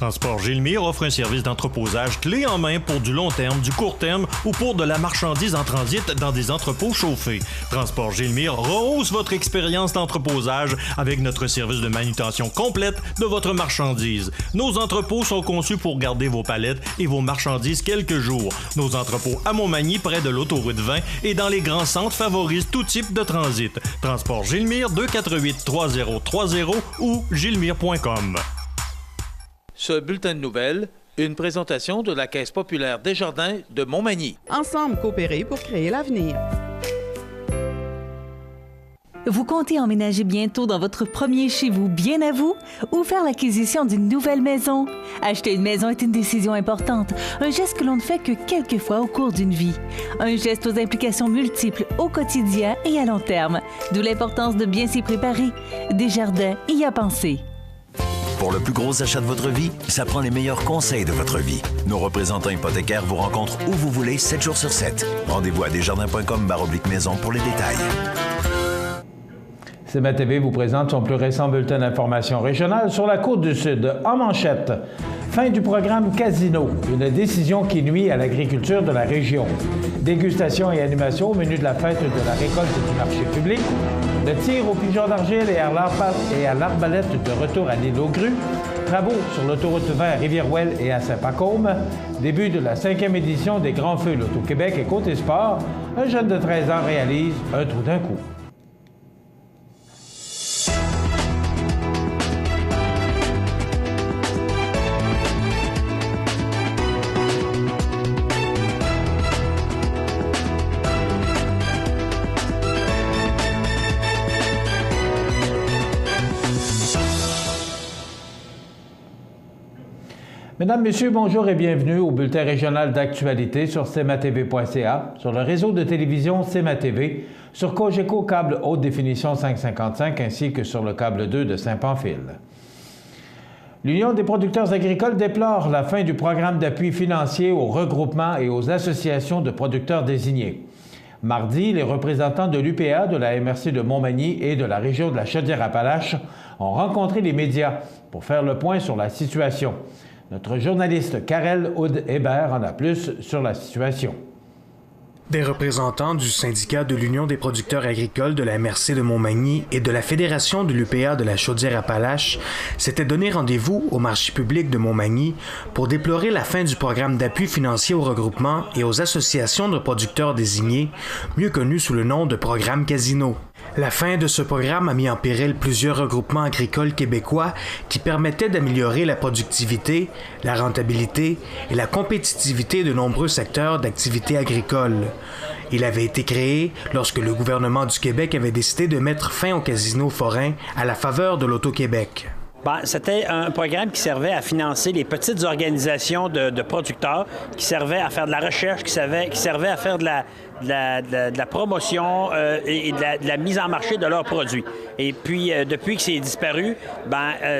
Transport Gilmire offre un service d'entreposage clé en main pour du long terme, du court terme ou pour de la marchandise en transit dans des entrepôts chauffés. Transport Gilmire rehausse votre expérience d'entreposage avec notre service de manutention complète de votre marchandise. Nos entrepôts sont conçus pour garder vos palettes et vos marchandises quelques jours. Nos entrepôts à Montmagny, près de l'autoroute 20 et dans les grands centres favorisent tout type de transit. Transport Gilmire 248-3030 ou gilmire.com. Ce bulletin de nouvelles, une présentation de la Caisse populaire Desjardins de Montmagny. Ensemble coopérer pour créer l'avenir. Vous comptez emménager bientôt dans votre premier chez vous bien à vous ou faire l'acquisition d'une nouvelle maison? Acheter une maison est une décision importante, un geste que l'on ne fait que quelques fois au cours d'une vie. Un geste aux implications multiples au quotidien et à long terme, d'où l'importance de bien s'y préparer. Desjardins y a pensé. Pour le plus gros achat de votre vie, ça prend les meilleurs conseils de votre vie. Nos représentants hypothécaires vous rencontrent où vous voulez, 7 jours sur 7. Rendez-vous à desjardins.com/maison pour les détails. CMA TV vous présente son plus récent bulletin d'information régionale sur la Côte-du-Sud. En manchette, fin du programme Casino, une décision qui nuit à l'agriculture de la région. Dégustation et animation au menu de la fête de la récolte du marché public. Le tir au pigeon d'argile et à l'arbalète de retour à l'île aux grues. Travaux sur l'autoroute 20 à Rivière-Ouelle et à Saint-Pacôme. Début de la 5e édition des Grands Feux Loto-Québec et Côté Sport. Un jeune de 13 ans réalise un trou d'un coup. Mesdames, Messieurs, bonjour et bienvenue au bulletin régional d'actualité sur cmatv.ca, sur le réseau de télévision CMA TV, sur Cogeco câble haute définition 555 ainsi que sur le câble 2 de Saint-Pamphile. L'Union des producteurs agricoles déplore la fin du programme d'appui financier aux regroupements et aux associations de producteurs désignés. Mardi, les représentants de l'UPA, de la MRC de Montmagny et de la région de la Chaudière-Appalaches ont rencontré les médias pour faire le point sur la situation. Notre journaliste Karel Houd-Hébert en a plus sur la situation. Des représentants du syndicat de l'Union des producteurs agricoles de la MRC de Montmagny et de la Fédération de l'UPA de la Chaudière-Appalaches s'étaient donné rendez-vous au marché public de Montmagny pour déplorer la fin du programme d'appui financier au regroupement et aux associations de producteurs désignés, mieux connu sous le nom de programme Casino. La fin de ce programme a mis en péril plusieurs regroupements agricoles québécois qui permettaient d'améliorer la productivité, la rentabilité et la compétitivité de nombreux secteurs d'activité agricole. Il avait été créé lorsque le gouvernement du Québec avait décidé de mettre fin au casino forain à la faveur de l'Auto-Québec. C'était un programme qui servait à financer les petites organisations de producteurs, qui servait à faire de la recherche, qui servait à faire de la promotion et de la mise en marché de leurs produits. Et puis, depuis que c'est disparu,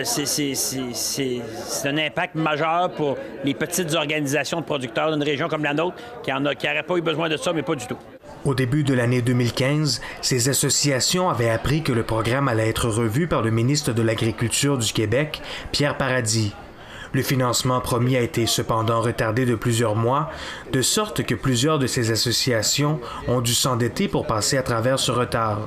c'est un impact majeur pour les petites organisations de producteurs d'une région comme la nôtre qui n'auraient pas eu besoin de ça, mais pas du tout. Au début de l'année 2015, ces associations avaient appris que le programme allait être revu par le ministre de l'Agriculture du Québec, Pierre Paradis. Le financement promis a été cependant retardé de plusieurs mois, de sorte que plusieurs de ces associations ont dû s'endetter pour passer à travers ce retard.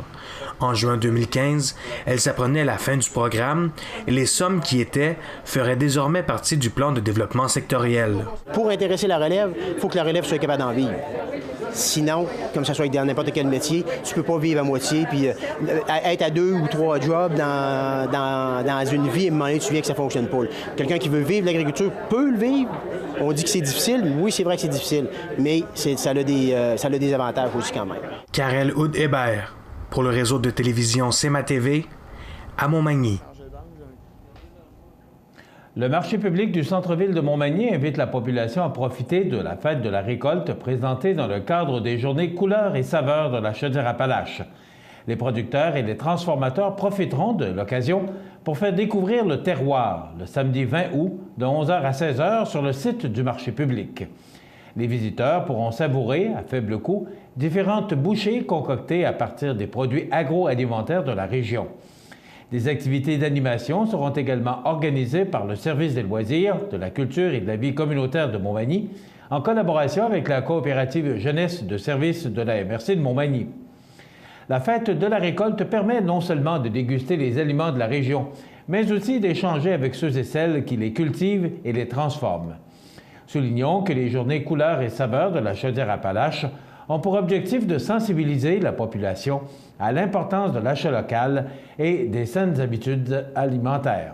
En juin 2015, elles apprenaient la fin du programme et les sommes qui étaient feraient désormais partie du plan de développement sectoriel. Pour intéresser la relève, il faut que la relève soit capable d'en vivre. Sinon, comme ça soit dans n'importe quel métier, tu peux pas vivre à moitié, puis être à 2 ou 3 jobs dans une vie, à un moment donné, tu viens que ça ne fonctionne pas. Quelqu'un qui veut vivre l'agriculture peut le vivre. On dit que c'est difficile. Oui, c'est vrai que c'est difficile, mais ça a des avantages aussi quand même. Karel Houd-Hébert, pour le réseau de télévision CMA TV, à Montmagny. Le marché public du centre-ville de Montmagny invite la population à profiter de la fête de la récolte présentée dans le cadre des journées couleurs et saveurs de la Chaudière-Appalaches. Les producteurs et les transformateurs profiteront de l'occasion pour faire découvrir le terroir le samedi 20 août de 11h à 16h sur le site du marché public. Les visiteurs pourront savourer, à faible coût, différentes bouchées concoctées à partir des produits agroalimentaires de la région. Des activités d'animation seront également organisées par le Service des loisirs, de la culture et de la vie communautaire de Montmagny, en collaboration avec la coopérative jeunesse de service de la MRC de Montmagny. La fête de la récolte permet non seulement de déguster les aliments de la région, mais aussi d'échanger avec ceux et celles qui les cultivent et les transforment. Soulignons que les journées couleurs et saveurs de la Chaudière-Appalaches ont pour objectif de sensibiliser la population à l'importance de l'achat local et des saines habitudes alimentaires.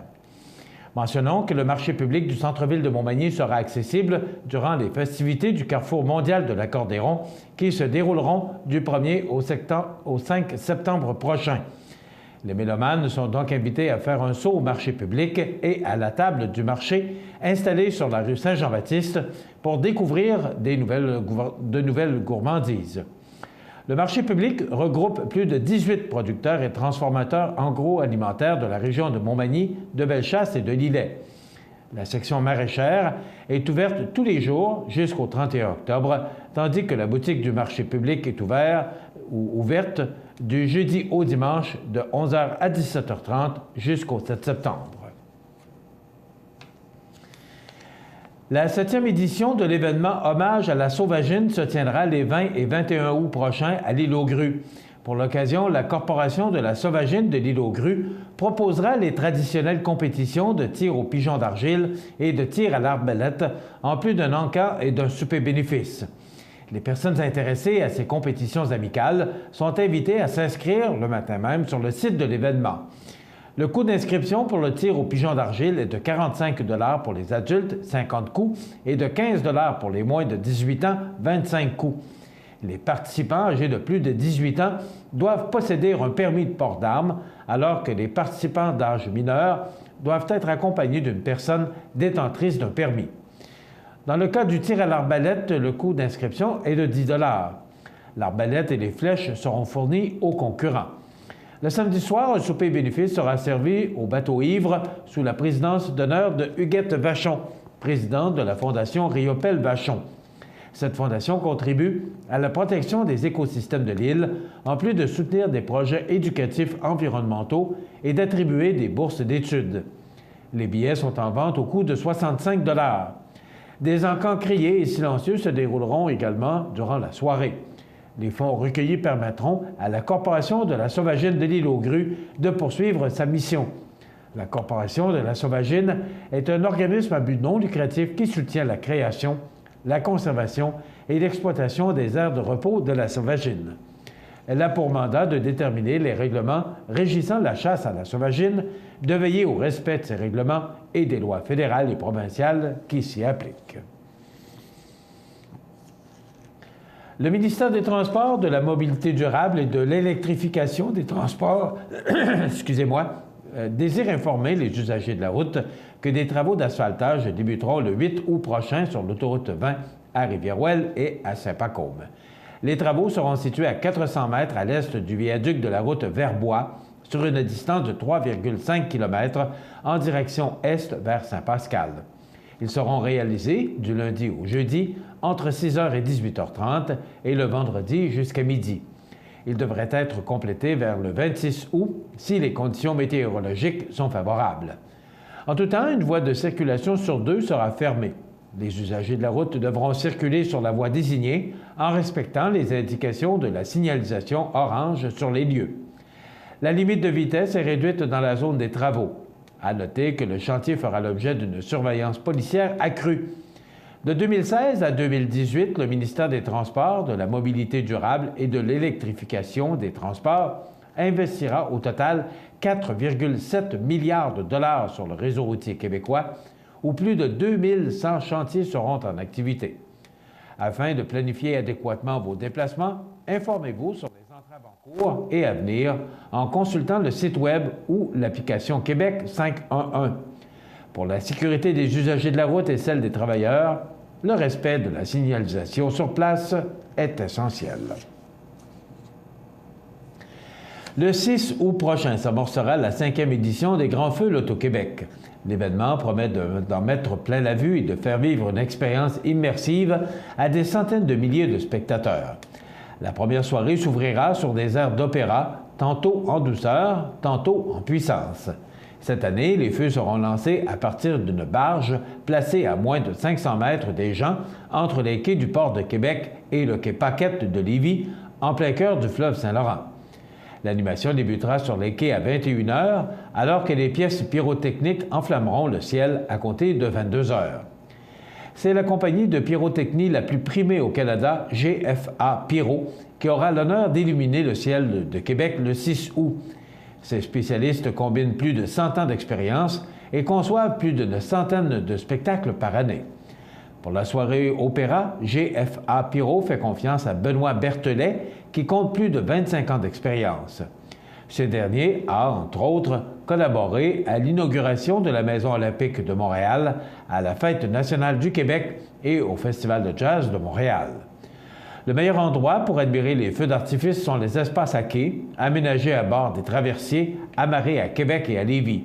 Mentionnons que le marché public du centre-ville de Montmagny sera accessible durant les festivités du Carrefour mondial de l'accordéon qui se dérouleront du 1er au 5 septembre prochain. Les mélomanes sont donc invités à faire un saut au marché public et à la table du marché installée sur la rue Saint-Jean-Baptiste pour découvrir de nouvelles gourmandises. Le marché public regroupe plus de 18 producteurs et transformateurs agroalimentaires de la région de Montmagny, de Bellechasse et de Lillet. La section maraîchère est ouverte tous les jours jusqu'au 31 octobre, tandis que la boutique du marché public est ouverte du jeudi au dimanche de 11h à 17h30 jusqu'au 7 septembre. La 7e édition de l'événement Hommage à la Sauvagine se tiendra les 20 et 21 août prochains à l'île aux Grues. Pour l'occasion, la Corporation de la Sauvagine de l'île aux Grues proposera les traditionnelles compétitions de tir au pigeon d'argile et de tir à l'arbalète, en plus d'un encas et d'un souper bénéfice. Les personnes intéressées à ces compétitions amicales sont invitées à s'inscrire le matin même sur le site de l'événement. Le coût d'inscription pour le tir au pigeon d'argile est de 45 $ pour les adultes, 50 coups, et de 15 $ pour les moins de 18 ans, 25 coups. Les participants âgés de plus de 18 ans doivent posséder un permis de port d'armes, alors que les participants d'âge mineur doivent être accompagnés d'une personne détentrice d'un permis. Dans le cas du tir à l'arbalète, le coût d'inscription est de 10 $. L'arbalète et les flèches seront fournies aux concurrents. Le samedi soir, un souper bénéfice sera servi au bateau ivre sous la présidence d'honneur de Huguette Vachon, présidente de la Fondation Riopelle Vachon. Cette fondation contribue à la protection des écosystèmes de l'île, en plus de soutenir des projets éducatifs environnementaux et d'attribuer des bourses d'études. Les billets sont en vente au coût de 65 $. Des encans criés et silencieux se dérouleront également durant la soirée. Les fonds recueillis permettront à la Corporation de la Sauvagine de l'île aux Grues de poursuivre sa mission. La Corporation de la Sauvagine est un organisme à but non lucratif qui soutient la création, la conservation et l'exploitation des aires de repos de la sauvagine. Elle a pour mandat de déterminer les règlements régissant la chasse à la sauvagine, de veiller au respect de ces règlements et des lois fédérales et provinciales qui s'y appliquent. Le ministère des Transports, de la Mobilité durable et de l'électrification des transports désire informer les usagers de la route que des travaux d'asphaltage débuteront le 8 août prochain sur l'autoroute 20 à Rivière-Ouelle et à Saint-Pacôme. Les travaux seront situés à 400 mètres à l'est du viaduc de la route Verbois, sur une distance de 3,5 km en direction est vers Saint-Pascal. Ils seront réalisés du lundi au jeudi entre 6h et 18h30 et le vendredi jusqu'à midi. Ils devraient être complétés vers le 26 août si les conditions météorologiques sont favorables. En tout temps, une voie de circulation sur 2 sera fermée. Les usagers de la route devront circuler sur la voie désignée en respectant les indications de la signalisation orange sur les lieux. La limite de vitesse est réduite dans la zone des travaux. À noter que le chantier fera l'objet d'une surveillance policière accrue. De 2016 à 2018, le ministère des Transports, de la Mobilité durable et de l'électrification des transports investira au total 4,7 milliards de $ sur le réseau routier québécois, où plus de 2100 chantiers seront en activité. Afin de planifier adéquatement vos déplacements, informez-vous sur les entraves en cours et à venir en consultant le site Web ou l'application Québec 511. Pour la sécurité des usagers de la route et celle des travailleurs, le respect de la signalisation sur place est essentiel. Le 6 août prochain s'amorcera la 5e édition des Grands Feux Loto-Québec. L'événement promet d'en mettre plein la vue et de faire vivre une expérience immersive à des centaines de milliers de spectateurs. La première soirée s'ouvrira sur des airs d'opéra, tantôt en douceur, tantôt en puissance. Cette année, les feux seront lancés à partir d'une barge placée à moins de 500 mètres des gens entre les quais du port de Québec et le quai Paquette de Lévis, en plein cœur du fleuve Saint-Laurent. L'animation débutera sur les quais à 21 h, alors que les pièces pyrotechniques enflammeront le ciel à compter de 22 h. C'est la compagnie de pyrotechnie la plus primée au Canada, GFA Pyro, qui aura l'honneur d'illuminer le ciel de Québec le 6 août. Ces spécialistes combinent plus de 100 ans d'expérience et conçoivent plus d'une centaine de spectacles par année. Pour la soirée opéra, GFA Pyro fait confiance à Benoît Berthelet, qui compte plus de 25 ans d'expérience. Ce dernier a, entre autres, collaboré à l'inauguration de la Maison olympique de Montréal, à la Fête nationale du Québec et au Festival de jazz de Montréal. Le meilleur endroit pour admirer les feux d'artifice sont les espaces à quai, aménagés à bord des traversiers, amarrés à Québec et à Lévis.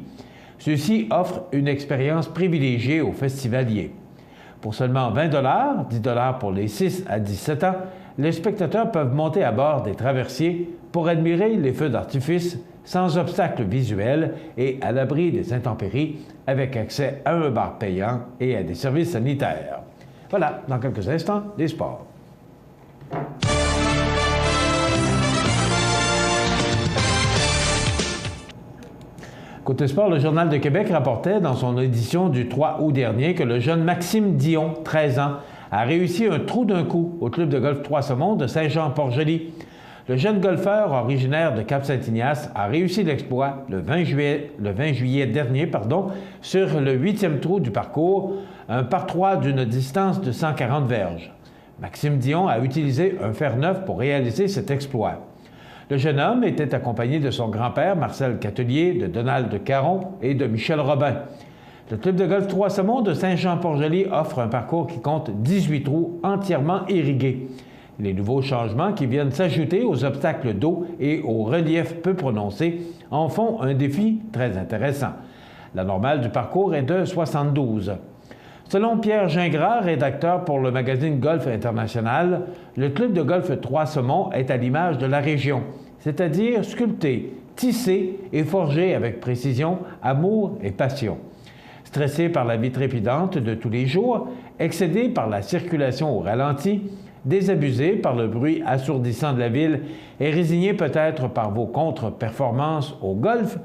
Ceux-ci offrent une expérience privilégiée aux festivaliers. Pour seulement 20 $, 10 $ pour les 6 à 17 ans, les spectateurs peuvent monter à bord des traversiers pour admirer les feux d'artifice sans obstacle visuel et à l'abri des intempéries, avec accès à un bar payant et à des services sanitaires. Voilà, dans quelques instants, les sports. Côté sport, le Journal de Québec rapportait dans son édition du 3 août dernier que le jeune Maxime Dion, 13 ans, a réussi un trou d'un coup au club de golf Trois-Saumons de Saint-Jean-Port-Joli. Le jeune golfeur originaire de Cap-Saint-Ignace a réussi l'exploit le 20 juillet dernier sur le 8e trou du parcours, un par 3 d'une distance de 140 verges. Maxime Dion a utilisé un fer neuf pour réaliser cet exploit. Le jeune homme était accompagné de son grand-père, Marcel Catelier, de Donald Caron et de Michel Robin. Le club de golf Trois-Saumons de Saint-Jean-Port-Joli offre un parcours qui compte 18 trous entièrement irrigués. Les nouveaux changements qui viennent s'ajouter aux obstacles d'eau et au relief peu prononcé en font un défi très intéressant. La normale du parcours est de 72. Selon Pierre Gingras, rédacteur pour le magazine Golf International, le club de golf Trois-Saumons est à l'image de la région, c'est-à-dire sculpté, tissé et forgé avec précision, amour et passion. Stressé par la vie trépidante de tous les jours, excédé par la circulation au ralenti, désabusé par le bruit assourdissant de la ville et résigné peut-être par vos contre-performances au golf,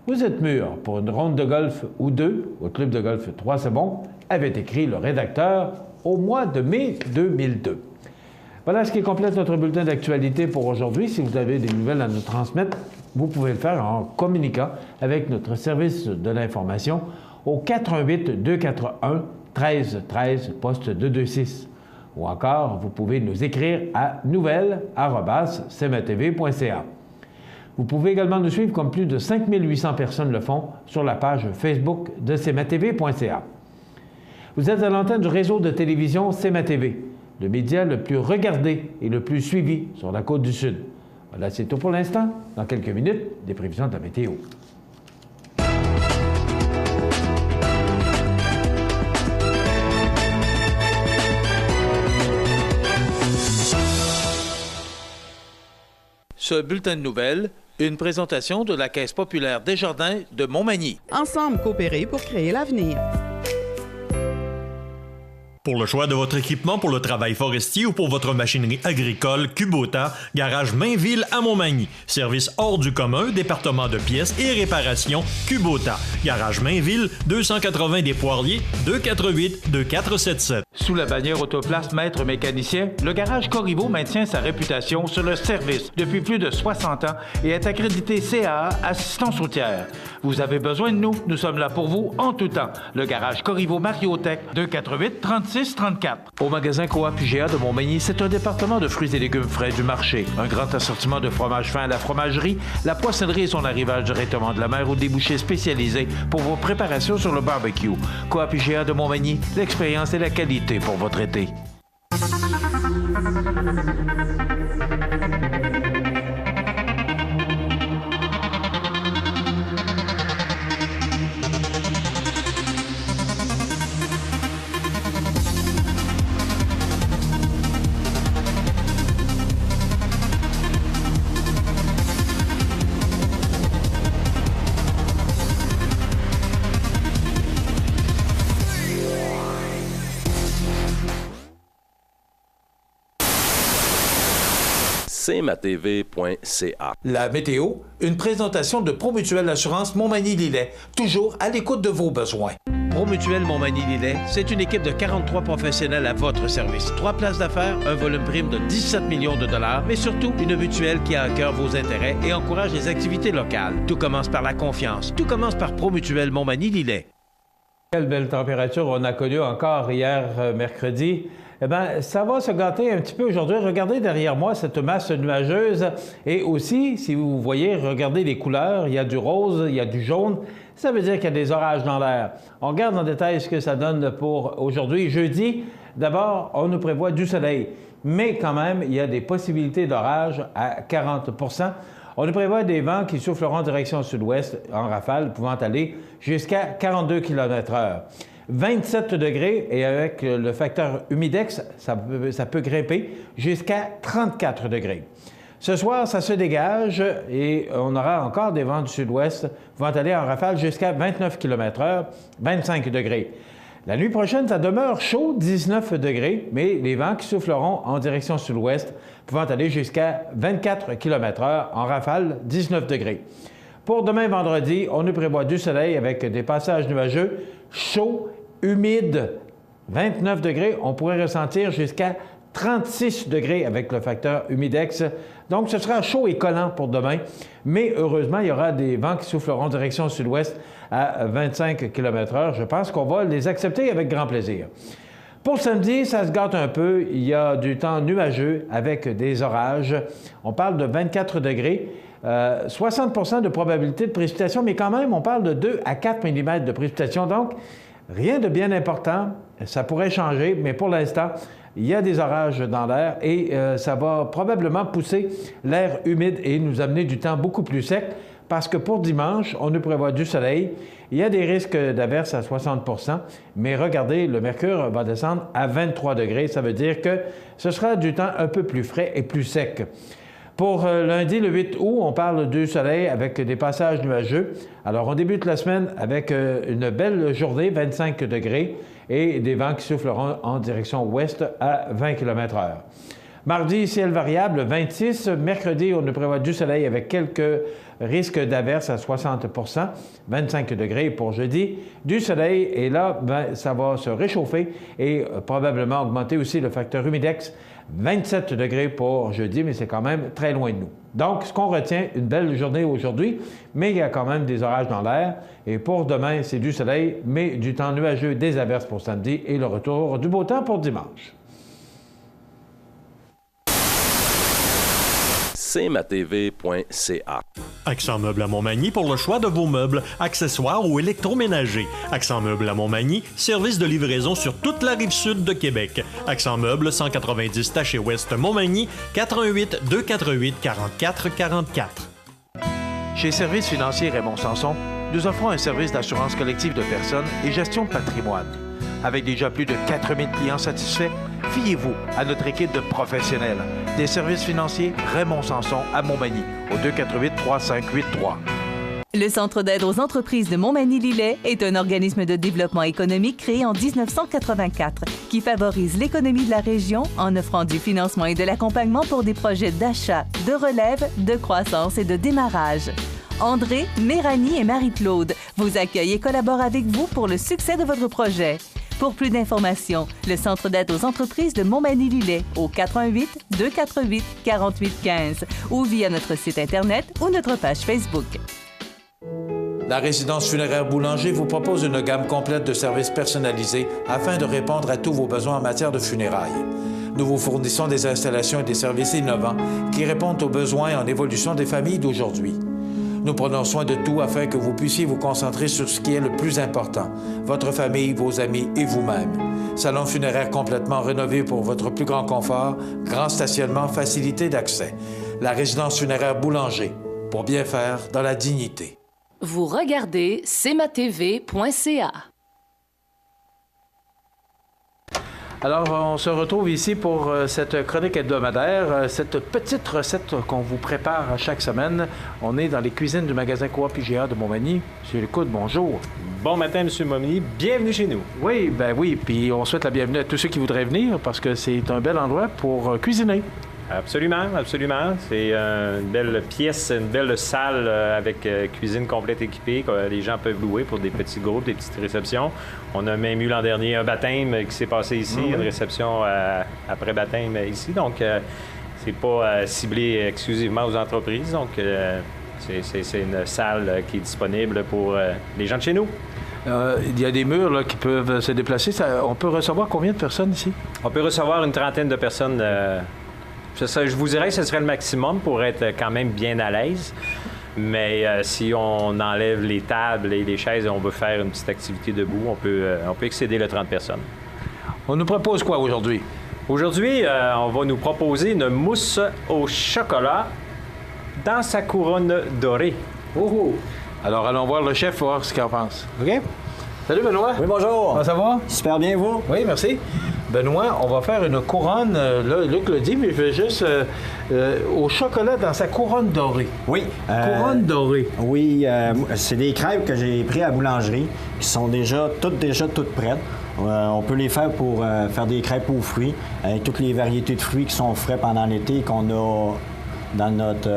vous êtes mûr pour une ronde de golf ou deux au club de golf Trois-Saumons, avait écrit le rédacteur au mois de mai 2002. Voilà ce qui complète notre bulletin d'actualité pour aujourd'hui. Si vous avez des nouvelles à nous transmettre, vous pouvez le faire en communiquant avec notre service de l'information au 418-241-1313, poste 226. Ou encore, vous pouvez nous écrire à nouvelles@cmatv.ca. Vous pouvez également nous suivre comme plus de 5800 personnes le font sur la page Facebook de cmatv.ca. Vous êtes à l'antenne du réseau de télévision CMA-TV, le média le plus regardé et le plus suivi sur la Côte-du-Sud. Voilà, c'est tout pour l'instant. Dans quelques minutes, des prévisions de la météo. Ce bulletin de nouvelles, une présentation de la Caisse populaire Desjardins de Montmagny. Ensemble coopérer pour créer l'avenir. Pour le choix de votre équipement pour le travail forestier ou pour votre machinerie agricole, Kubota, garage Mainville à Montmagny. Service hors du commun, département de pièces et réparation, Kubota. Garage Mainville, 280 des Poiriers, 248-2477. Sous la bannière Autoplace Maître Mécanicien, le garage Corriveau maintient sa réputation sur le service depuis plus de 60 ans et est accrédité CAA Assistance routière. Vous avez besoin de nous, nous sommes là pour vous en tout temps. Le garage Corriveau Mariotech, 248-3634. Au magasin Coop IGA de Montmagny, c'est un département de fruits et légumes frais du marché. Un grand assortiment de fromage fin à la fromagerie, la poissonnerie et son arrivage directement de la mer ou des bouchers spécialisés pour vos préparations sur le barbecue. Coop IGA de Montmagny, l'expérience et la qualité pour votre été. cmatv.ca. La météo, une présentation de Promutuelle Assurance Montmagny-Lillet, toujours à l'écoute de vos besoins. Promutuelle Montmagny-Lillet, c'est une équipe de 43 professionnels à votre service. 3 places d'affaires, un volume prime de 17 millions de dollars, mais surtout une mutuelle qui a à cœur vos intérêts et encourage les activités locales. Tout commence par la confiance. Tout commence par Promutuelle Montmagny-Lillet. Quelle belle température on a connue encore hier, mercredi. Eh bien, ça va se gâter un petit peu aujourd'hui. Regardez derrière moi cette masse nuageuse. Et aussi, si vous voyez, regardez les couleurs. Il y a du rose, il y a du jaune. Ça veut dire qu'il y a des orages dans l'air. On regarde en détail ce que ça donne pour aujourd'hui. Jeudi, d'abord, on nous prévoit du soleil. Mais quand même, il y a des possibilités d'orage à 40 %. On nous prévoit des vents qui souffleront en direction sud-ouest en rafale, pouvant aller jusqu'à 42 km/h. 27 degrés et avec le facteur humidex, ça peut grimper jusqu'à 34 degrés. Ce soir, ça se dégage et on aura encore des vents du sud-ouest pouvant aller en rafale jusqu'à 29 km/h, 25 degrés. La nuit prochaine, ça demeure chaud, 19 degrés, mais les vents qui souffleront en direction sud-ouest pouvant aller jusqu'à 24 km/h en rafale, 19 degrés. Pour demain vendredi, on nous prévoit du soleil avec des passages nuageux, chaud, humide, 29 degrés. On pourrait ressentir jusqu'à 36 degrés avec le facteur humidex. Donc, ce sera chaud et collant pour demain. Mais heureusement, il y aura des vents qui souffleront en direction sud-ouest à 25 km/h. Je pense qu'on va les accepter avec grand plaisir. Pour samedi, ça se gâte un peu. Il y a du temps nuageux avec des orages. On parle de 24 degrés. 60 % de probabilité de précipitation, mais quand même, on parle de 2 à 4 mm de précipitation. Donc, rien de bien important. Ça pourrait changer, mais pour l'instant, il y a des orages dans l'air et ça va probablement pousser l'air humide et nous amener du temps beaucoup plus sec parce que pour dimanche, on nous prévoit du soleil. Il y a des risques d'averses à 60 %, mais regardez, le mercure va descendre à 23 degrés. Ça veut dire que ce sera du temps un peu plus frais et plus sec. Pour lundi, le 8 août, on parle du soleil avec des passages nuageux. Alors, on débute la semaine avec une belle journée, 25 degrés, et des vents qui souffleront en direction ouest à 20 km/h. Mardi, ciel variable, 26. Mercredi, on nous prévoit du soleil avec quelques risques d'averses à 60 %, 25 degrés pour jeudi. Du soleil, et là, ça va se réchauffer et probablement augmenter aussi le facteur humidex. 27 degrés pour jeudi, mais c'est quand même très loin de nous. Donc, ce qu'on retient, une belle journée aujourd'hui, mais il y a quand même des orages dans l'air. Et pour demain, c'est du soleil, mais du temps nuageux, des averses pour samedi et le retour du beau temps pour dimanche. cmatv.ca. Accent Meubles à Montmagny pour le choix de vos meubles, accessoires ou électroménagers. Accent Meubles à Montmagny, service de livraison sur toute la rive sud de Québec. Accent Meubles, 190 Taché Ouest Montmagny, 88 248 44 44. Chez Services financiers Raymond Sanson, nous offrons un service d'assurance collective de personnes et gestion de patrimoine. Avec déjà plus de 4000 clients satisfaits, fiez-vous à notre équipe de professionnels. Des services financiers Raymond Sanson à Montmagny, au 248-3583. Le Centre d'aide aux entreprises de Montmagny-Lillet est un organisme de développement économique créé en 1984 qui favorise l'économie de la région en offrant du financement et de l'accompagnement pour des projets d'achat, de relève, de croissance et de démarrage. André, Méranie et Marie-Claude vous accueillent et collaborent avec vous pour le succès de votre projet. Pour plus d'informations, le Centre d'aide aux entreprises de Montmagny-Lillet au 88 248 48 15 ou via notre site Internet ou notre page Facebook. La résidence funéraire Boulanger vous propose une gamme complète de services personnalisés afin de répondre à tous vos besoins en matière de funérailles. Nous vous fournissons des installations et des services innovants qui répondent aux besoins en évolution des familles d'aujourd'hui. Nous prenons soin de tout afin que vous puissiez vous concentrer sur ce qui est le plus important, votre famille, vos amis et vous-même. Salon funéraire complètement rénové pour votre plus grand confort, grand stationnement, facilité d'accès. La résidence funéraire Boulanger, pour bien faire dans la dignité. Vous regardez cmatv.ca. Alors, on se retrouve ici pour cette chronique hebdomadaire, cette petite recette qu'on vous prépare chaque semaine. On est dans les cuisines du magasin Coop IGA de Montmagny. Monsieur Lecoud, bonjour. Bon matin, M. Montmagny. Bienvenue chez nous. Oui, puis on souhaite la bienvenue à tous ceux qui voudraient venir parce que c'est un bel endroit pour cuisiner. Absolument, absolument. C'est une belle pièce, une belle salle avec cuisine complète équipée que les gens peuvent louer pour des petits groupes, des petites réceptions. On a même eu l'an dernier un baptême qui s'est passé ici, une réception après baptême ici. Donc, c'est pas ciblé exclusivement aux entreprises. Donc, c'est une salle qui est disponible pour les gens de chez nous. Il y a des murs là, qui peuvent se déplacer. On peut recevoir combien de personnes ici? On peut recevoir une trentaine de personnes. Je vous dirais que ce serait le maximum pour être quand même bien à l'aise. Mais si on enlève les tables et les chaises et on veut faire une petite activité debout, on peut excéder le 30 personnes. On nous propose quoi aujourd'hui? Aujourd'hui, on va nous proposer une mousse au chocolat dans sa couronne dorée. Oh! Alors, allons voir le chef, voir ce qu'il en pense. OK? Salut, Benoît. Oui, bonjour. Comment ça va? Super bien, vous? Oui, merci. Benoît, on va faire une couronne, là, Luc l'a dit, mais je vais juste au chocolat dans sa couronne dorée. Oui. Couronne dorée. Oui, c'est des crêpes que j'ai prises à la boulangerie, qui sont déjà toutes prêtes. On peut les faire pour faire des crêpes aux fruits, avec toutes les variétés de fruits qui sont frais pendant l'été, qu'on a dans notre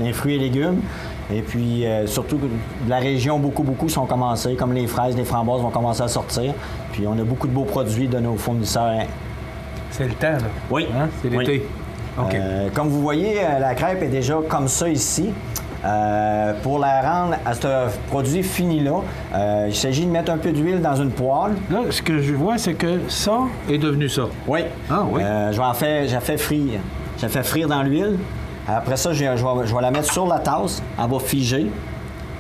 les fruits et légumes. Et puis, surtout, de la région, beaucoup sont commencés, comme les fraises, les framboises vont commencer à sortir. Puis, on a beaucoup de beaux produits de nos fournisseurs. C'est le temps, là. Oui. Hein? C'est l'été. Oui. OK. Comme vous voyez, la crêpe est déjà comme ça ici. Pour la rendre à ce produit fini-là, il s'agit de mettre un peu d'huile dans une poêle. Là, ce que je vois, c'est que ça est devenu ça. Oui. Ah oui? J'ai fait frire. J'ai fait frire dans l'huile. Après ça, je vais la mettre sur la tasse. Elle va figer.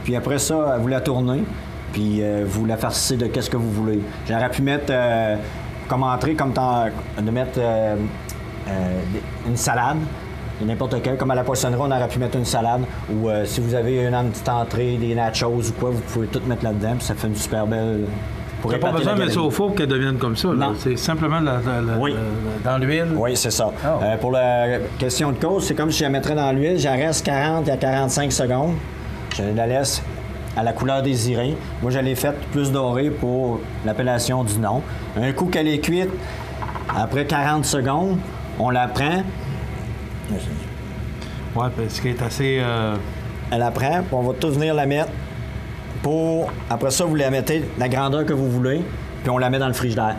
Puis après ça, vous la tournez. Puis vous la farcissez de qu'est-ce que vous voulez. J'aurais pu mettre, comme entrée, de mettre une salade. N'importe quelle. Comme à la poissonnerie, on aurait pu mettre une salade. Ou si vous avez une petite entrée, des nachos ou quoi, vous pouvez tout mettre là-dedans. Puis ça fait une super belle... T'as pas besoin de mettre ça au four pour qu'elle devienne comme ça. Là. C'est simplement dans l'huile. Oui, c'est ça. Oh. Pour la question de cause, c'est comme si je la mettrais dans l'huile. J'en reste 40 à 45 secondes. Je la laisse à la couleur désirée. Moi, je l'ai faite plus dorée pour l'appellation du nom. Un coup qu'elle est cuite, après 40 secondes, on la prend. Oui, parce qu'elle est assez... Elle la prend, puis on va tout venir la mettre. Après ça, vous la mettez la grandeur que vous voulez, puis on la met dans le frigidaire.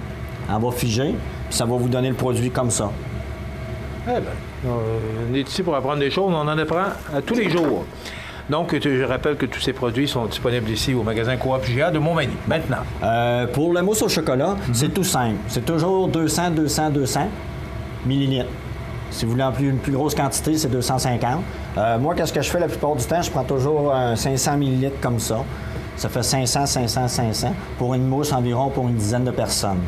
Elle va figer, puis ça va vous donner le produit comme ça. Eh bien, on est ici pour apprendre des choses, on en apprend à tous les jours. Donc, je rappelle que tous ces produits sont disponibles ici au magasin Coop GA de Montmagny. Maintenant. Pour la mousse au chocolat, c'est tout simple. C'est toujours 200 millilitres. Si vous voulez une plus grosse quantité, c'est 250. Moi, qu'est-ce que je fais la plupart du temps? Je prends toujours 500 millilitres comme ça. Ça fait 500 pour une mousse environ pour une dizaine de personnes.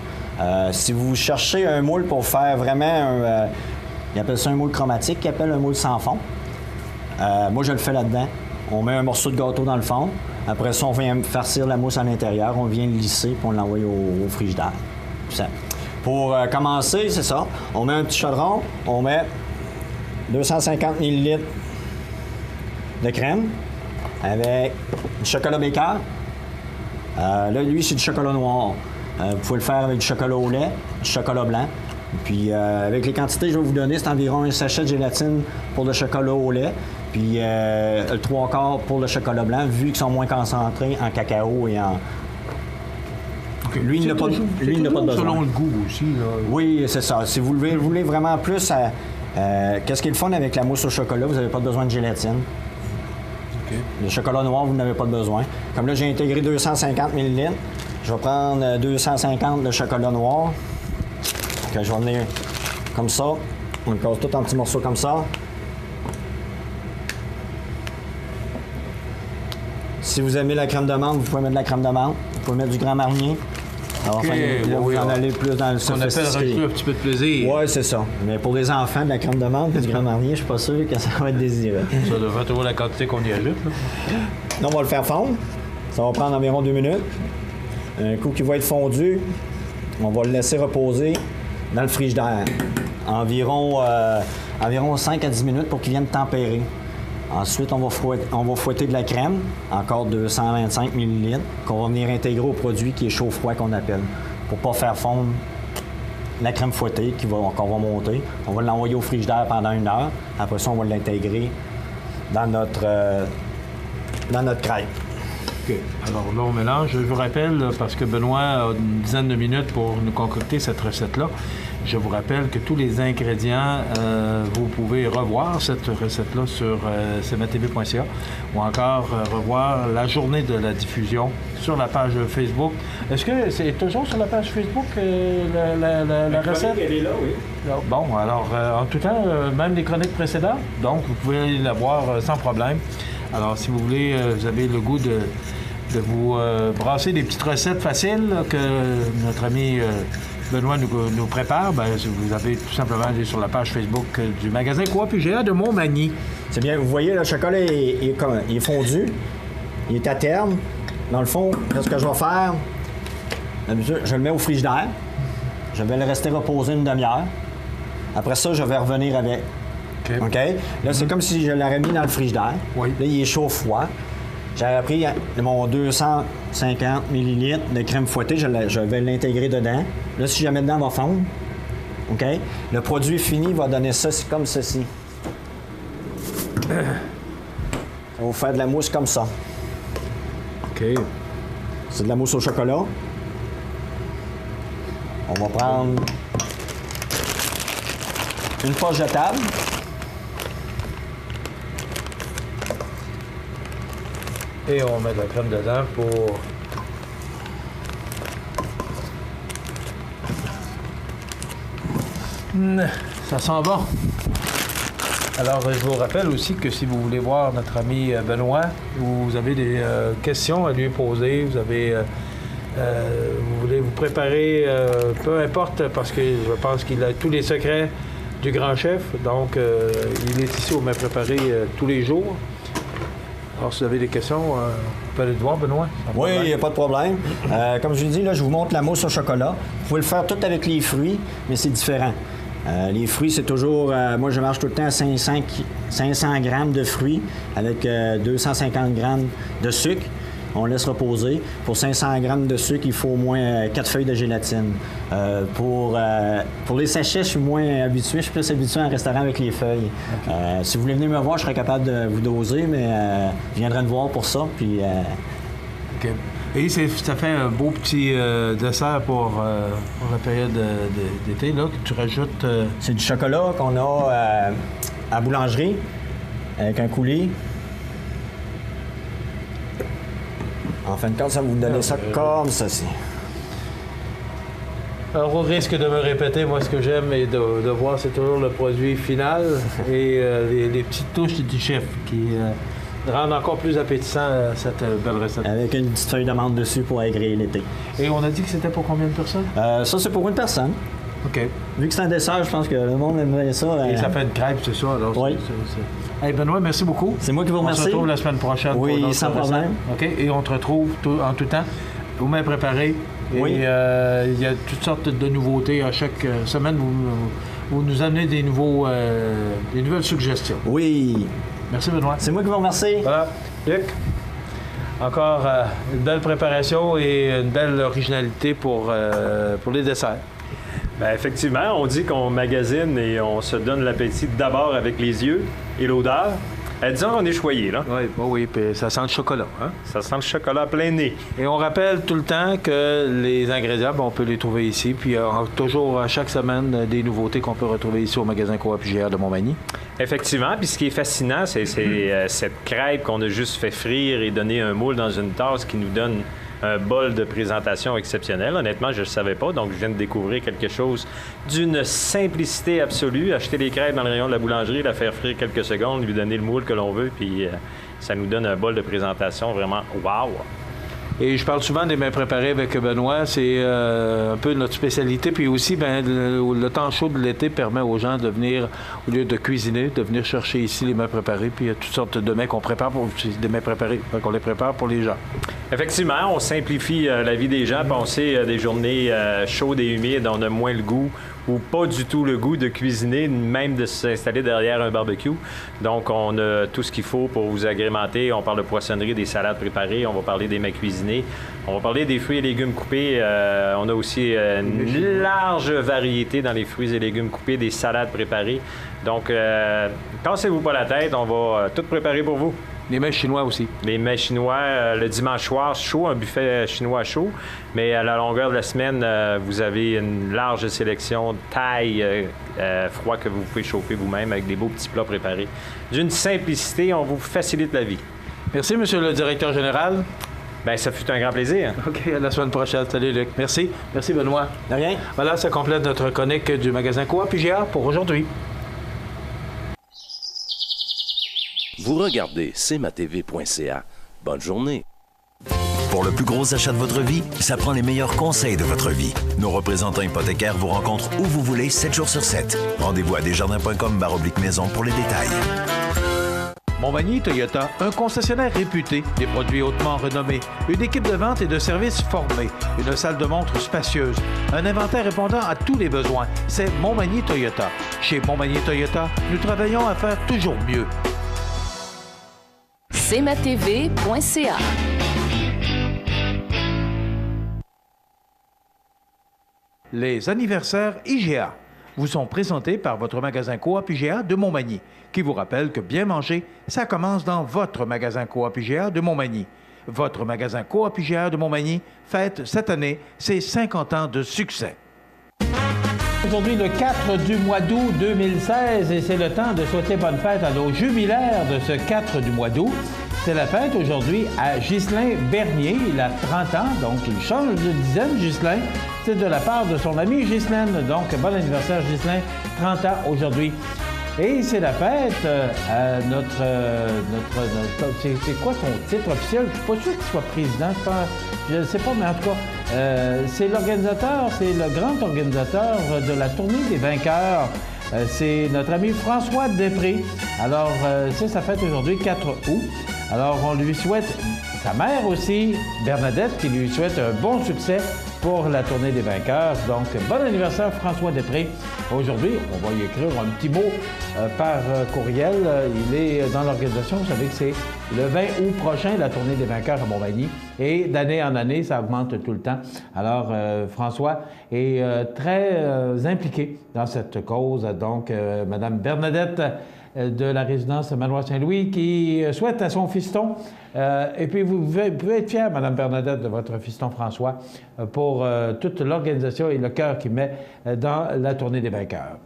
Si vous cherchez un moule pour faire vraiment ils appellent ça un moule chromatique, ils appellent un moule sans fond. Moi, je le fais là-dedans. On met un morceau de gâteau dans le fond. Après ça, on vient farcir la mousse à l'intérieur. On vient le lisser puis on l'envoie au frigidaire. Ça. Pour commencer, c'est ça. On met un petit chaudron. On met 250 ml de crème avec du chocolat Baker. Là, lui, c'est du chocolat noir. Vous pouvez le faire avec du chocolat au lait, du chocolat blanc. Puis avec les quantités que je vais vous donner, c'est environ un sachet de gélatine pour le chocolat au lait. Puis le 3/4 pour le chocolat blanc, vu qu'ils sont moins concentrés en cacao et en... Okay. Lui, il n'a pas de besoin. Selon le goût aussi. Là. Oui, c'est ça. Si vous voulez vraiment plus... qu'est-ce qui est le fun avec la mousse au chocolat? Vous n'avez pas besoin de gélatine. Okay. Le chocolat noir, vous n'avez pas besoin. Comme là, j'ai intégré 250 ml. Je vais prendre 250 de chocolat noir. Que je vais venir comme ça. On le casse tout en petits morceaux comme ça. Si vous aimez la crème de menthe, vous pouvez mettre de la crème de menthe. Vous pouvez mettre du Grand Marnier. Alors, vous en allez plus dans le sophistiqué. On appelle rajouter un petit peu de plaisir. Oui, c'est ça. Mais pour les enfants, de la crème de menthe et du Grand Marnier, je suis pas sûr que ça va être désiré. Ça devrait trouver la quantité qu'on y ajoute. Là, on va le faire fondre. Ça va prendre environ 2 minutes. Un coup qui va être fondu, on va le laisser reposer dans le frigidaire. Environ 5 à 10 minutes pour qu'il vienne tempérer. Ensuite, on va fouetter de la crème, encore 225 ml, qu'on va venir intégrer au produit qui est chaud-froid qu'on appelle, pour ne pas faire fondre la crème fouettée qu'on va monter. On va l'envoyer au frigidaire pendant 1 heure. Après ça, on va l'intégrer dans notre crêpe. OK. Alors là, on mélange. Je vous rappelle, parce que Benoît a une dizaine de minutes pour nous concocter cette recette-là, je vous rappelle que tous les ingrédients, vous pouvez revoir cette recette-là sur cmatv.ca ou encore revoir la journée de la diffusion sur la page Facebook. Est-ce que c'est toujours sur la page Facebook la recette? Elle est là, oui. Bon, alors, en tout temps, même les chroniques précédentes, donc vous pouvez la voir sans problème. Alors, si vous voulez, vous avez le goût de vous brasser des petites recettes faciles là, que notre ami Benoît nous prépare, bien, vous avez tout simplement aller sur la page Facebook du magasin Coop IGA de Montmagny. C'est bien, vous voyez, le chocolat il est fondu, il est à terme. Dans le fond, ce que je vais faire, je le mets au frigidaire, je vais le rester reposer 1 demi-heure. Après ça, je vais revenir avec. OK? Là, c'est comme si je l'aurais mis dans le frigidaire. Oui. Là, il est chaud-froid. J'aurais pris mon 250 ml de crème fouettée, je vais l'intégrer dedans. Là, si je la mets dedans, elle va fondre. OK? Le produit fini va donner ça comme ceci. Ça va vous faire de la mousse comme ça. OK. C'est de la mousse au chocolat. On va prendre une poche de table. Et on met de la crème dedans pour... Ça sent bon. Alors, je vous rappelle aussi que si vous voulez voir notre ami Benoît, vous avez des questions à lui poser, vous voulez vous préparer, peu importe, parce que je pense qu'il a tous les secrets du grand chef. Donc, il est ici au Mets Préparé tous les jours. Alors, si vous avez des questions, vous pouvez aller le voir, Benoît. Oui, il n'y a pas de problème. Comme je vous dis, là, je vous montre la mousse au chocolat. Vous pouvez le faire tout avec les fruits, mais c'est différent. Les fruits, c'est toujours... moi, je marche tout le temps à 500 grammes de fruits avec 250 grammes de sucre. On laisse reposer. Pour 500 grammes de sucre, il faut au moins 4 feuilles de gélatine. Pour les sachets, je suis moins habitué. Je suis plus habitué en restaurant avec les feuilles. Okay. Si vous voulez venir me voir, je serais capable de vous doser, mais je viendrai me voir pour ça. Puis, OK. Et ça fait un beau petit dessert pour la période d'été, là, que tu rajoutes... C'est du chocolat qu'on a à boulangerie, avec un coulis. En fin de compte, ça va vous donner ça comme ceci. Alors, au risque de me répéter, moi, ce que j'aime et de voir, c'est toujours le produit final et les petites touches du chef qui rendent encore plus appétissant cette belle recette. Avec une petite feuille de menthe dessus pour agréer l'été. Et on a dit que c'était pour combien de personnes? Ça, c'est pour une personne. OK. Vu que c'est un dessert, je pense que le monde aimerait ça. Et ça fait une crêpe, c'est ça? Alors, oui. Hey Benoît, merci beaucoup. C'est moi qui vous remercie. On se retrouve la semaine prochaine. Oui, pour sans problème. OK. Et on te retrouve en tout temps. Vous m'avez préparé. Oui. Et il y a toutes sortes de nouveautés. À chaque semaine, vous nous amenez des nouvelles suggestions. Oui. Merci Benoît. C'est moi qui vous remercie. Voilà. Luc, encore une belle préparation et une belle originalité pour les desserts. Bien, effectivement, on dit qu'on magasine et on se donne l'appétit d'abord avec les yeux et l'odeur. Disons qu'on est choyé, là. Oui, puis ça sent le chocolat. Hein? Ça sent le chocolat à plein nez. Et on rappelle tout le temps que les ingrédients, on peut les trouver ici. Puis toujours à chaque semaine, des nouveautés qu'on peut retrouver ici au magasin Coop IGA de Montmagny. Effectivement. Puis ce qui est fascinant, c'est cette crêpe qu'on a juste fait frire et donner un moule dans une tasse qui nous donne un bol de présentation exceptionnel. Honnêtement, je ne le savais pas, donc je viens de découvrir quelque chose d'une simplicité absolue. Acheter les crêpes dans le rayon de la boulangerie, la faire frire quelques secondes, lui donner le moule que l'on veut, puis ça nous donne un bol de présentation vraiment wow! Et je parle souvent des mets préparés avec Benoît. C'est un peu notre spécialité. Puis aussi, le temps chaud de l'été permet aux gens de venir, au lieu de cuisiner, de venir chercher ici les mets préparés. Puis il y a toutes sortes de mets qu'on prépare des mets préparés, qu'on les prépare pour les gens. Effectivement, on simplifie la vie des gens. Pensez des journées chaudes et humides, on a moins le goût ou pas du tout le goût de cuisiner, même de s'installer derrière un barbecue. Donc, on a tout ce qu'il faut pour vous agrémenter. On parle de poissonnerie, des salades préparées, on va parler des mets cuisinés, on va parler des fruits et légumes coupés. On a aussi une large variété dans les fruits et légumes coupés, des salades préparées. Donc, cassez-vous pas la tête, on va tout préparer pour vous. Les mets chinois aussi. Les mets chinois, le dimanche soir chaud, un buffet chinois chaud. Mais à la longueur de la semaine, vous avez une large sélection de taille froid que vous pouvez chauffer vous-même avec des beaux petits plats préparés. D'une simplicité, on vous facilite la vie. Merci, monsieur le directeur général. Bien, ça fut un grand plaisir. OK, à la semaine prochaine. Salut, Luc. Merci. Merci, Benoît. De rien. Voilà, ça complète notre chronique du magasin Coop IGA pour aujourd'hui. Vous regardez cmatv.ca. Bonne journée. Pour le plus gros achat de votre vie, ça prend les meilleurs conseils de votre vie. Nos représentants hypothécaires vous rencontrent où vous voulez, 7 jours sur 7. Rendez-vous à desjardins.com/maison pour les détails. Montmagny Toyota, un concessionnaire réputé, des produits hautement renommés, une équipe de vente et de services formée, une salle de montre spacieuse, un inventaire répondant à tous les besoins. C'est Montmagny Toyota. Chez Montmagny Toyota, nous travaillons à faire toujours mieux. cmatv.ca. Les anniversaires IGA vous sont présentés par votre magasin Coop IGA de Montmagny, qui vous rappelle que bien manger, ça commence dans votre magasin Coop IGA de Montmagny. Votre magasin Coop IGA de Montmagny fête cette année ses 50 ans de succès. Aujourd'hui, le 4 du mois d'août 2016, et c'est le temps de souhaiter bonne fête à nos jubilaires de ce 4 du mois d'août. C'est la fête aujourd'hui à Ghislain Bernier. Il a 30 ans, donc il change de dizaine, Ghislain. C'est de la part de son ami Ghislaine. Donc, bon anniversaire, Ghislain, 30 ans aujourd'hui. Et c'est la fête à notre c'est quoi son titre officiel? Je ne suis pas sûr qu'il soit président. Je ne sais pas, mais en tout cas, c'est l'organisateur, c'est le grand organisateur de la tournée des vainqueurs. C'est notre ami François Després. Alors, c'est sa fête aujourd'hui, 4 août. Alors, on lui souhaite, sa mère aussi, Bernadette, qui lui souhaite un bon succès pour la tournée des vainqueurs. Donc, bon anniversaire, François Després. Aujourd'hui, on va y écrire un petit mot par courriel. Il est dans l'organisation. Vous savez que c'est le 20 août prochain, la tournée des vainqueurs à Montmagny. Et d'année en année, ça augmente tout le temps. Alors, François est très impliqué dans cette cause. Donc, Mme Bernadette de la résidence Manoir-Saint-Louis qui souhaite à son fiston, et puis vous pouvez être fière, Mme Bernadette, de votre fiston François pour toute l'organisation et le cœur qu'il met dans la tournée des vainqueurs.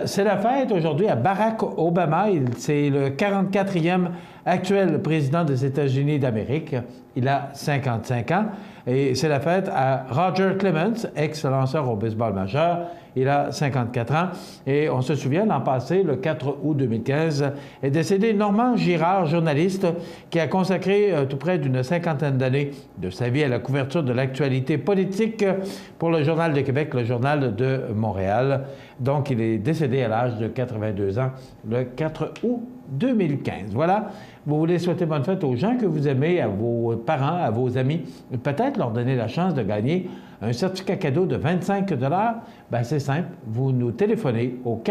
C'est la fête aujourd'hui à Barack Obama. C'est le 44e actuel président des États-Unis d'Amérique. Il a 55 ans. Et c'est la fête à Roger Clemens, ex-lanceur au baseball majeur. Il a 54 ans. Et on se souvient, l'an passé, le 4 août 2015, est décédé Normand Girard, journaliste, qui a consacré tout près d'une cinquantaine d'années de sa vie à la couverture de l'actualité politique pour le Journal de Québec, le Journal de Montréal. Donc, il est décédé à l'âge de 82 ans, le 4 août 2015. Voilà. Vous voulez souhaiter bonne fête aux gens que vous aimez, à vos parents, à vos amis, peut-être leur donner la chance de gagner un certificat cadeau de 25 $. Bien, c'est simple. Vous nous téléphonez au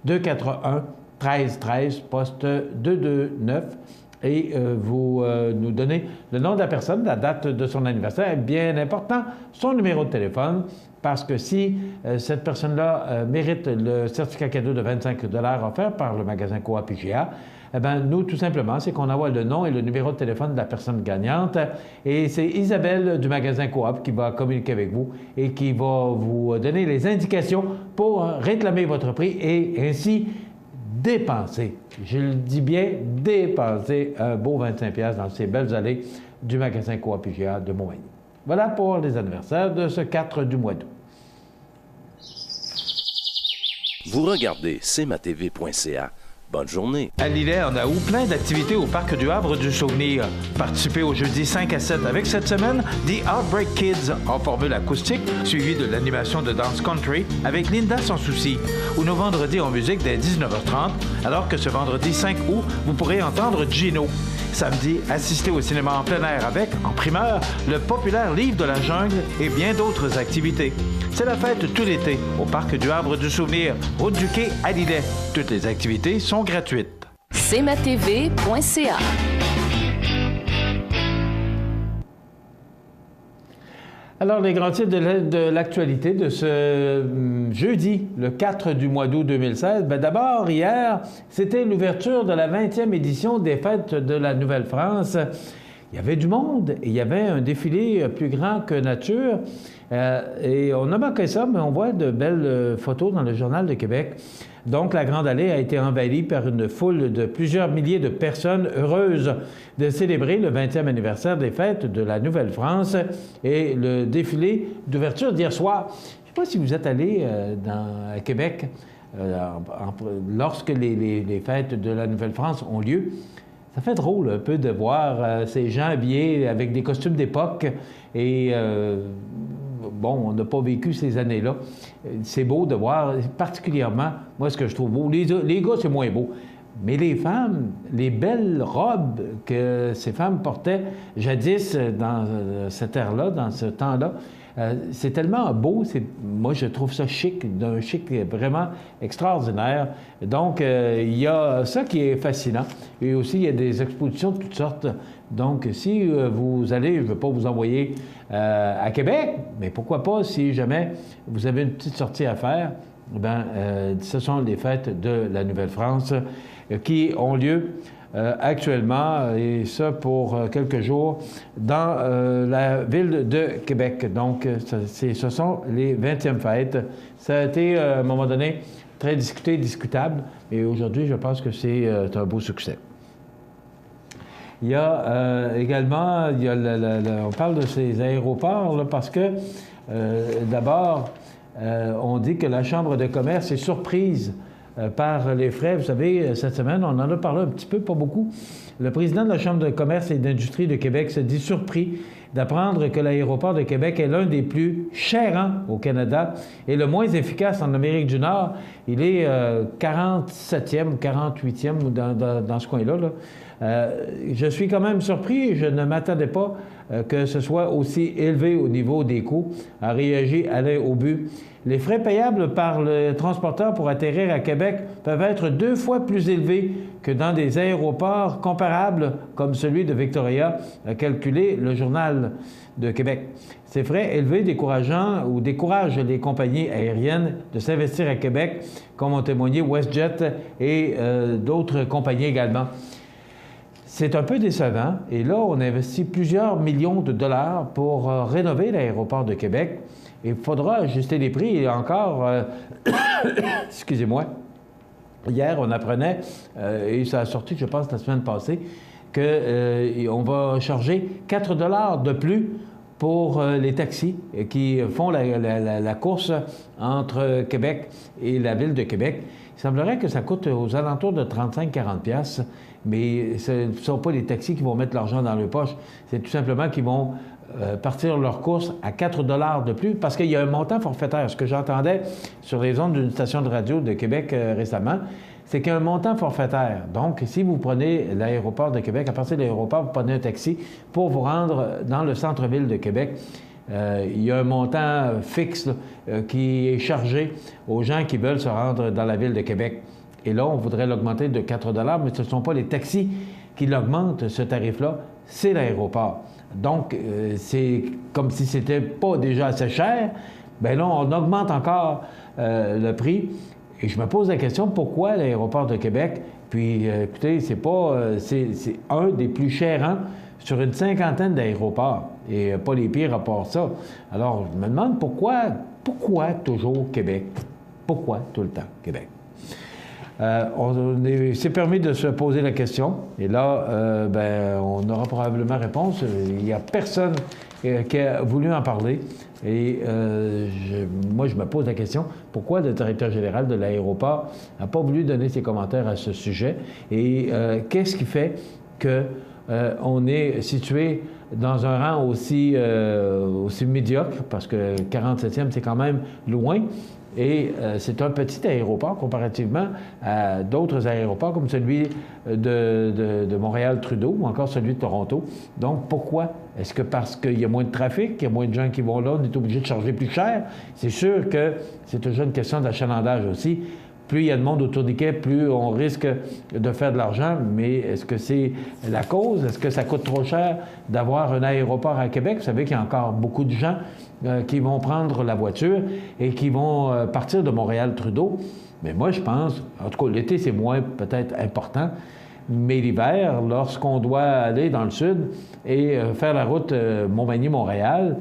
418-241-1313, poste 229, et vous nous donnez le nom de la personne, la date de son anniversaire, bien important, son numéro de téléphone, parce que si cette personne-là mérite le certificat cadeau de 25 $ offert par le magasin Coop IGA, eh bien, nous, tout simplement, c'est qu'on envoie le nom et le numéro de téléphone de la personne gagnante. Et c'est Isabelle du magasin Coop qui va communiquer avec vous et qui va vous donner les indications pour réclamer votre prix et ainsi dépenser, je le dis bien, dépenser un beau 25 $ dans ces belles allées du magasin Coop IGA de Montmagny. Voilà pour les anniversaires de ce 4 du mois d'août. Vous regardez cmatv.ca. Bonne journée. À Lillet, en août, plein d'activités au Parc du Havre du Souvenir. Participez au jeudi 5 à 7 avec cette semaine The Outbreak Kids en formule acoustique, suivi de l'animation de danse country avec Linda Sans Souci. Ou nos vendredis en musique dès 19h30, alors que ce vendredi 5 août, vous pourrez entendre Gino. Samedi, assistez au cinéma en plein air avec, en primeur, le populaire Livre de la jungle et bien d'autres activités. C'est la fête tout l'été au Parc du Havre du Souvenir, route du Quai à Lillet. Toutes les activités sont gratuites. cmatv.ca. Alors, les grands titres de l'actualité de ce jeudi, le 4 du mois d'août 2016. Bien, d'abord, hier, c'était l'ouverture de la 20e édition des Fêtes de la Nouvelle-France. Il y avait du monde et il y avait un défilé plus grand que nature. Et on a manqué ça, mais on voit de belles photos dans le Journal de Québec. Donc, la Grande Allée a été envahie par une foule de plusieurs milliers de personnes heureuses de célébrer le 20e anniversaire des Fêtes de la Nouvelle-France et le défilé d'ouverture d'hier soir. Je ne sais pas si vous êtes allé à Québec lorsque les Fêtes de la Nouvelle-France ont lieu. Ça fait drôle un peu de voir ces gens habillés avec des costumes d'époque et... bon, on n'a pas vécu ces années-là. C'est beau de voir, particulièrement, moi, ce que je trouve beau. Les gars, c'est moins beau. Mais les femmes, les belles robes que ces femmes portaient jadis dans cette ère-là, dans ce temps-là, c'est tellement beau. Moi, je trouve ça chic, d'un chic vraiment extraordinaire. Donc, il y a ça qui est fascinant. Et aussi, il y a des expositions de toutes sortes. Donc, si vous allez, je ne veux pas vous envoyer à Québec, mais pourquoi pas, si jamais vous avez une petite sortie à faire, bien, ce sont les Fêtes de la Nouvelle-France qui ont lieu actuellement, et ça pour quelques jours, dans la ville de Québec. Donc, ce sont les 20e fêtes. Ça a été, à un moment donné, très discuté, discutable, et aujourd'hui, je pense que c'est un beau succès. Il y a également, on parle de ces aéroports, là, parce que, d'abord, on dit que la Chambre de commerce est surprise par les frais. Vous savez, cette semaine, on en a parlé un petit peu, pas beaucoup. Le président de la Chambre de commerce et d'industrie de Québec se dit surpris d'apprendre que l'aéroport de Québec est l'un des plus chers au Canada et le moins efficace en Amérique du Nord. Il est 47e, 48e ou dans ce coin-là. Je suis quand même surpris. Je ne m'attendais pas que ce soit aussi élevé au niveau des coûts, a réagi Alain Aubu. Les frais payables par le transporteur pour atterrir à Québec peuvent être 2 fois plus élevés que dans des aéroports comparables comme celui de Victoria, a calculé le Journal de Québec. Ces frais élevés découragent les compagnies aériennes de s'investir à Québec, comme ont témoigné WestJet et d'autres compagnies également. C'est un peu décevant. Et là, on investit plusieurs millions de dollars pour rénover l'aéroport de Québec. Il faudra ajuster les prix. Et encore, excusez-moi, hier, on apprenait, et ça a sorti, je pense, la semaine passée, qu'on va charger 4 $ de plus pour les taxis qui font la course entre Québec et la ville de Québec. Il semblerait que ça coûte aux alentours de 35-40$, mais ce ne sont pas les taxis qui vont mettre l'argent dans leur poche. C'est tout simplement qu'ils vont partir leur course à 4 $ de plus parce qu'il y a un montant forfaitaire. Ce que j'entendais sur les ondes d'une station de radio de Québec récemment, c'est qu'il y a un montant forfaitaire. Donc, si vous prenez l'aéroport de Québec, à partir de l'aéroport, vous prenez un taxi pour vous rendre dans le centre-ville de Québec, il y a un montant fixe qui est chargé aux gens qui veulent se rendre dans la ville de Québec. Et là, on voudrait l'augmenter de 4 $, mais ce ne sont pas les taxis qui l'augmentent, ce tarif-là, c'est l'aéroport. Donc, c'est comme si c'était pas déjà assez cher. Bien là, on augmente encore le prix. Et je me pose la question, pourquoi l'aéroport de Québec? Puis, écoutez, c'est un des plus chers sur une 50aine d'aéroports. Et pas les pires à part ça. Alors, je me demande pourquoi toujours Québec? Pourquoi tout le temps Québec? On s'est permis de se poser la question. Et là, on aura probablement réponse. Il n'y a personne qui a voulu en parler. Et moi, je me pose la question, pourquoi le directeur général de l'aéroport n'a pas voulu donner ses commentaires à ce sujet? Et qu'est-ce qui fait qu'on est situé dans un rang aussi médiocre, parce que 47e, c'est quand même loin. Et c'est un petit aéroport comparativement à d'autres aéroports comme celui de Montréal-Trudeau ou encore celui de Toronto. Donc, pourquoi? Est-ce que parce qu'il y a moins de trafic, il y a moins de gens qui vont là, on est obligé de charger plus cher? C'est sûr que c'est toujours une question d'achalandage aussi. Plus il y a de monde autour du quai, plus on risque de faire de l'argent. Mais est-ce que c'est la cause? Est-ce que ça coûte trop cher d'avoir un aéroport à Québec? Vous savez qu'il y a encore beaucoup de gens qui vont prendre la voiture et qui vont partir de Montréal-Trudeau. Mais moi, je pense, en tout cas, l'été, c'est moins peut-être important, mais l'hiver, lorsqu'on doit aller dans le sud et faire la route Montmagny-Montréal,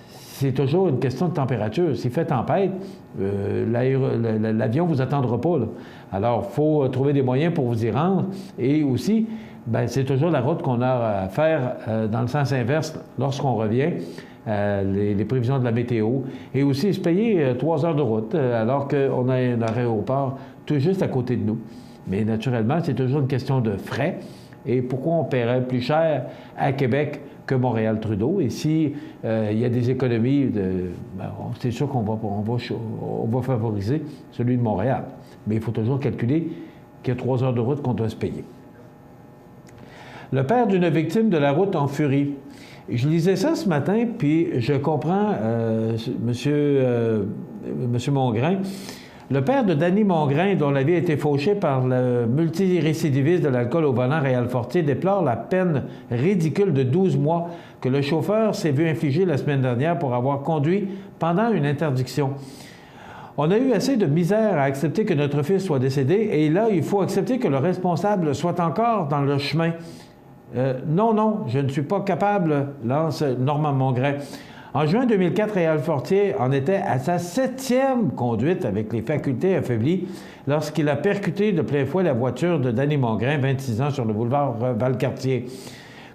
c'est toujours une question de température. S'il fait tempête, l'avion ne vous attendra pas, là. Alors, il faut trouver des moyens pour vous y rendre. Et aussi, bien, c'est toujours la route qu'on a à faire dans le sens inverse lorsqu'on revient. Les prévisions de la météo, et aussi se payer 3 heures de route alors qu'on a un aéroport tout juste à côté de nous. Mais naturellement, c'est toujours une question de frais. Et pourquoi on paierait plus cher à Québec que Montréal-Trudeau? Et si il y a des économies, c'est sûr qu'on va favoriser celui de Montréal. Mais il faut toujours calculer qu'il y a 3 heures de route qu'on doit se payer. Le père d'une victime de la route en furie. Je lisais ça ce matin, puis je comprends Monsieur Mongrain. Le père de Danny Mongrain, dont la vie a été fauchée par le multirécidiviste de l'alcool au volant Réal Fortier, déplore la peine ridicule de 12 mois que le chauffeur s'est vu infliger la semaine dernière pour avoir conduit pendant une interdiction. On a eu assez de misère à accepter que notre fils soit décédé, et là, il faut accepter que le responsable soit encore dans le chemin. Non, je ne suis pas capable, lance Normand Mongrain. En juin 2004, Réal Fortier en était à sa 7e conduite avec les facultés affaiblies lorsqu'il a percuté de plein fouet la voiture de Danny Mongrain, 26 ans, sur le boulevard Valcartier.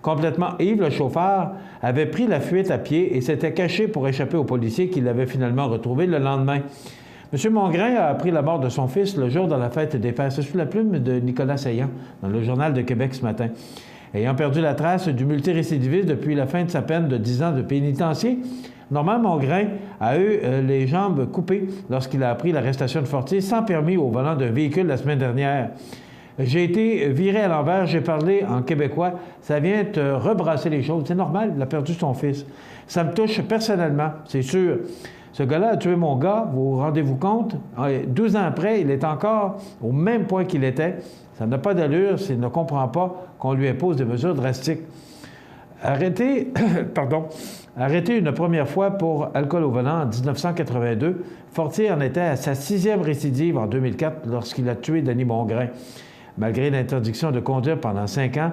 Complètement ivre, le chauffeur avait pris la fuite à pied et s'était caché pour échapper aux policiers qui l'avaient finalement retrouvé le lendemain. M. Mongrain a appris la mort de son fils le jour de la fête des pères. C'est sous la plume de Nicolas Saillant dans le Journal de Québec ce matin. Ayant perdu la trace du multirécidiviste depuis la fin de sa peine de 10 ans de pénitencier, Normand Mongrain a eu les jambes coupées lorsqu'il a appris l'arrestation de Fortier sans permis au volant d'un véhicule la semaine dernière. J'ai été viré à l'envers, j'ai parlé en québécois. Ça vient te rebrasser les choses. C'est normal, il a perdu son fils. Ça me touche personnellement, c'est sûr. Ce gars-là a tué mon gars, vous rendez-vous compte? 12 ans après, il est encore au même point qu'il était. Ça n'a pas d'allure s'il ne comprend pas qu'on lui impose des mesures drastiques. Arrêté une première fois pour alcool au volant en 1982, Fortier en était à sa 6e récidive en 2004 lorsqu'il a tué Danny Mongrain. Malgré l'interdiction de conduire pendant 5 ans,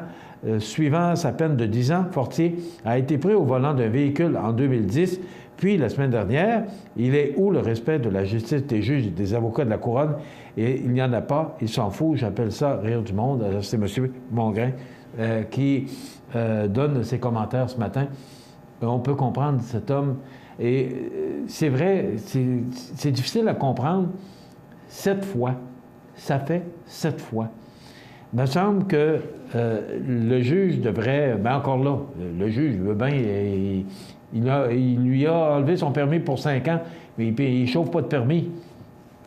suivant sa peine de 10 ans, Fortier a été pris au volant d'un véhicule en 2010. Puis, la semaine dernière, il est où le respect de la justice des juges et des avocats de la Couronne? Et il n'y en a pas, il s'en fout, j'appelle ça rire du monde. Alors, c'est M. Mongrain qui donne ses commentaires ce matin. On peut comprendre cet homme. Et c'est vrai, c'est difficile à comprendre. 7 fois. Ça fait 7 fois. Il me semble que le juge devrait... Bien, encore là, le juge veut bien... Il lui a enlevé son permis pour 5 ans, mais il ne chauffe pas de permis.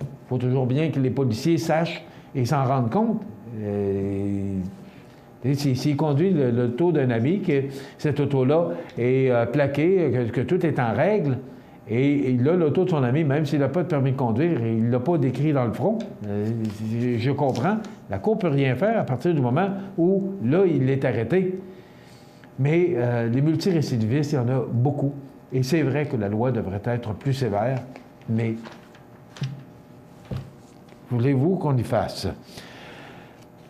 Il faut toujours bien que les policiers sachent et s'en rendent compte. S'il conduit le taux d'un ami, que cette auto-là est plaquée, que tout est en règle, et là, l'auto de son ami, même s'il n'a pas de permis de conduire, il ne l'a pas décrit dans le front. Je comprends. La Cour ne peut rien faire à partir du moment où, là, il est arrêté. Mais les multirécidivistes, il y en a beaucoup. Et c'est vrai que la loi devrait être plus sévère, mais voulez-vous qu'on y fasse?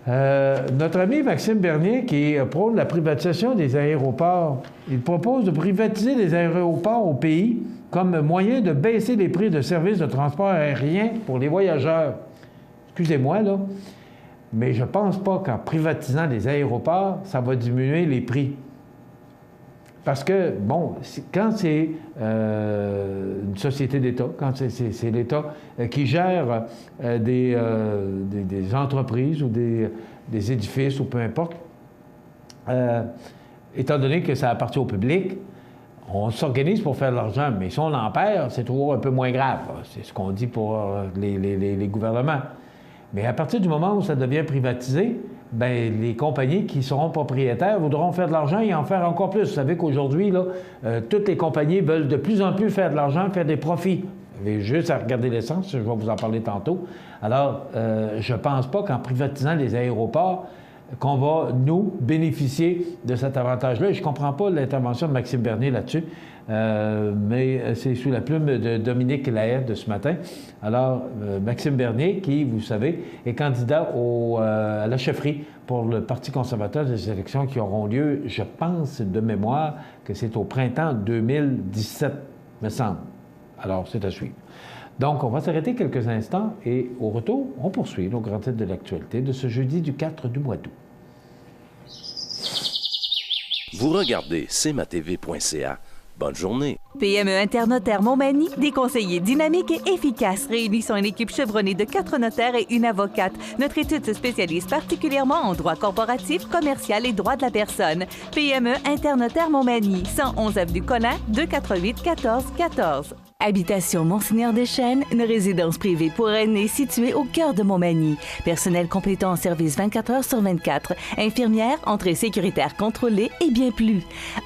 Notre ami Maxime Bernier, qui prône la privatisation des aéroports, il propose de privatiser les aéroports au pays comme moyen de baisser les prix de services de transport aérien pour les voyageurs. Excusez-moi, là, mais je ne pense pas qu'en privatisant les aéroports, ça va diminuer les prix. Parce que, bon, quand c'est une société d'État, quand c'est l'État qui gère des entreprises ou des édifices ou peu importe, étant donné que ça appartient au public, on s'organise pour faire de l'argent, mais si on en perd, c'est toujours un peu moins grave. C'est ce qu'on dit pour les gouvernements. Mais à partir du moment où ça devient privatisé, bien, les compagnies qui seront propriétaires voudront faire de l'argent et en faire encore plus. Vous savez qu'aujourd'hui, là, toutes les compagnies veulent de plus en plus faire de l'argent, faire des profits. Vous avez juste à regarder l'essence, je vais vous en parler tantôt. Alors, je ne pense pas qu'en privatisant les aéroports, qu'on va, nous, bénéficier de cet avantage-là. Et je ne comprends pas l'intervention de Maxime Bernier là-dessus, mais c'est sous la plume de Dominique Lahaye de ce matin. Alors, Maxime Bernier, qui, vous savez, est candidat à la chefferie pour le Parti conservateur des élections qui auront lieu, je pense, de mémoire, que c'est au printemps 2017, me semble. Alors, c'est à suivre. Donc, on va s'arrêter quelques instants et au retour, on poursuit nos grands titres de l'actualité de ce jeudi du 4 du mois d'août. Vous regardez cmatv.ca. Bonne journée. PME Internotaire Montmagny, des conseillers dynamiques et efficaces réunissant une équipe chevronnée de 4 notaires et une avocate. Notre étude se spécialise particulièrement en droit corporatif, commercial et droit de la personne. PME Internotaire Montmagny, 111 avenue Collin, 248 14 14. Habitation Monseigneur Deschênes, une résidence privée pour aînés située au cœur de Montmagny. Personnel complétant en service 24 heures sur 24. Infirmière, entrée sécuritaire contrôlée et bien plus.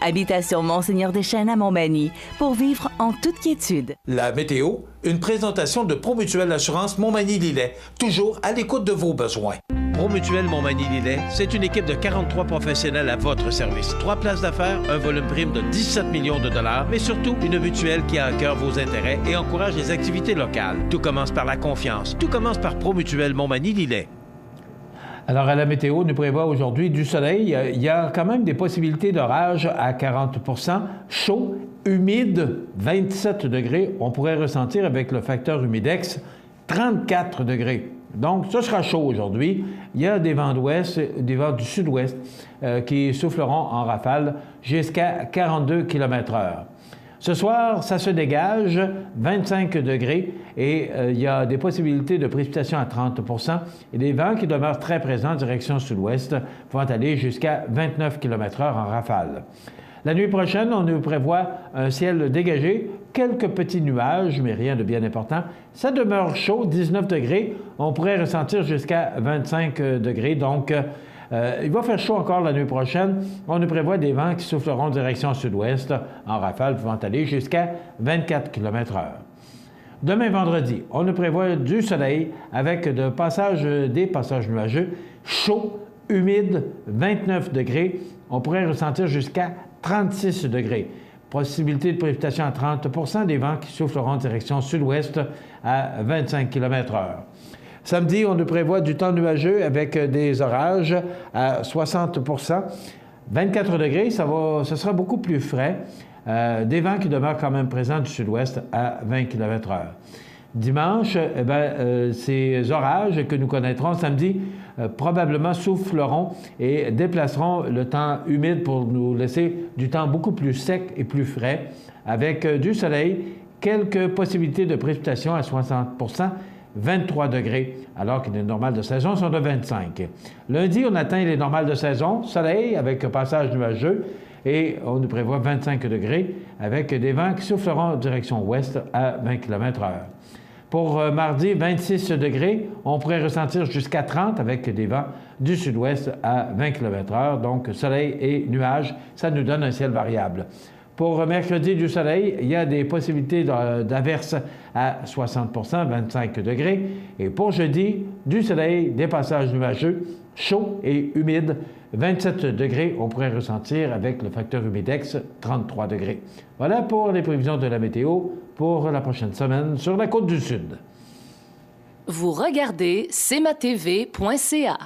Habitation Monseigneur Deschênes à Montmagny, pour vivre en toute quiétude. La météo, une présentation de Promutuelle Assurance Montmagny-Lillet, toujours à l'écoute de vos besoins. Promutuelle Montmagny-Lillet, c'est une équipe de 43 professionnels à votre service. 3 places d'affaires, un volume prime de 17 millions de dollars, mais surtout une mutuelle qui a à cœur vos intérêts et encourage les activités locales. Tout commence par la confiance. Tout commence par Promutuelle Montmagny-Lillet. Alors, à la météo, nous prévoit aujourd'hui du soleil. Il y a quand même des possibilités d'orage à 40 %, chaud, humide, 27 degrés. On pourrait ressentir avec le facteur humidex 34 degrés. Donc, ce sera chaud aujourd'hui. Il y a des vents d'ouest, des vents du sud-ouest qui souffleront en rafale jusqu'à 42 km/h. Ce soir, ça se dégage, 25 degrés, et il y a des possibilités de précipitations à 30 % et des vents qui demeurent très présents en direction sud-ouest vont aller jusqu'à 29 km/h en rafale. La nuit prochaine, on nous prévoit un ciel dégagé, quelques petits nuages, mais rien de bien important. Ça demeure chaud, 19 degrés. On pourrait ressentir jusqu'à 25 degrés, donc il va faire chaud encore la nuit prochaine. On nous prévoit des vents qui souffleront en direction sud-ouest en rafale pouvant aller jusqu'à 24 km/h. Demain vendredi, on nous prévoit du soleil avec des passages nuageux, chaud, humide, 29 degrés. On pourrait ressentir jusqu'à 36 degrés. Possibilité de précipitation à 30 %, des vents qui souffleront en direction sud-ouest à 25 km/h. Samedi, on nous prévoit du temps nuageux avec des orages à 60 %. 24 degrés, ce sera beaucoup plus frais. Des vents qui demeurent quand même présents du sud-ouest à 20 km/h. Dimanche, ces orages que nous connaîtrons samedi probablement souffleront et déplaceront le temps humide pour nous laisser du temps beaucoup plus sec et plus frais, avec du soleil, quelques possibilités de précipitation à 60 %, 23 degrés, alors que les normales de saison sont de 25. Lundi, on atteint les normales de saison, soleil avec passage nuageux, et on nous prévoit 25 degrés avec des vents qui souffleront en direction ouest à 20 km/h. Pour mardi, 26 degrés, on pourrait ressentir jusqu'à 30 avec des vents du sud-ouest à 20 km/h, donc soleil et nuages, ça nous donne un ciel variable. Pour mercredi, du soleil, il y a des possibilités d'averses à 60 %, 25 degrés. Et pour jeudi, du soleil, des passages nuageux, chaud et humide, 27 degrés. On pourrait ressentir avec le facteur humidex 33 degrés. Voilà pour les prévisions de la météo pour la prochaine semaine sur la côte du Sud. Vous regardez cmatv.ca.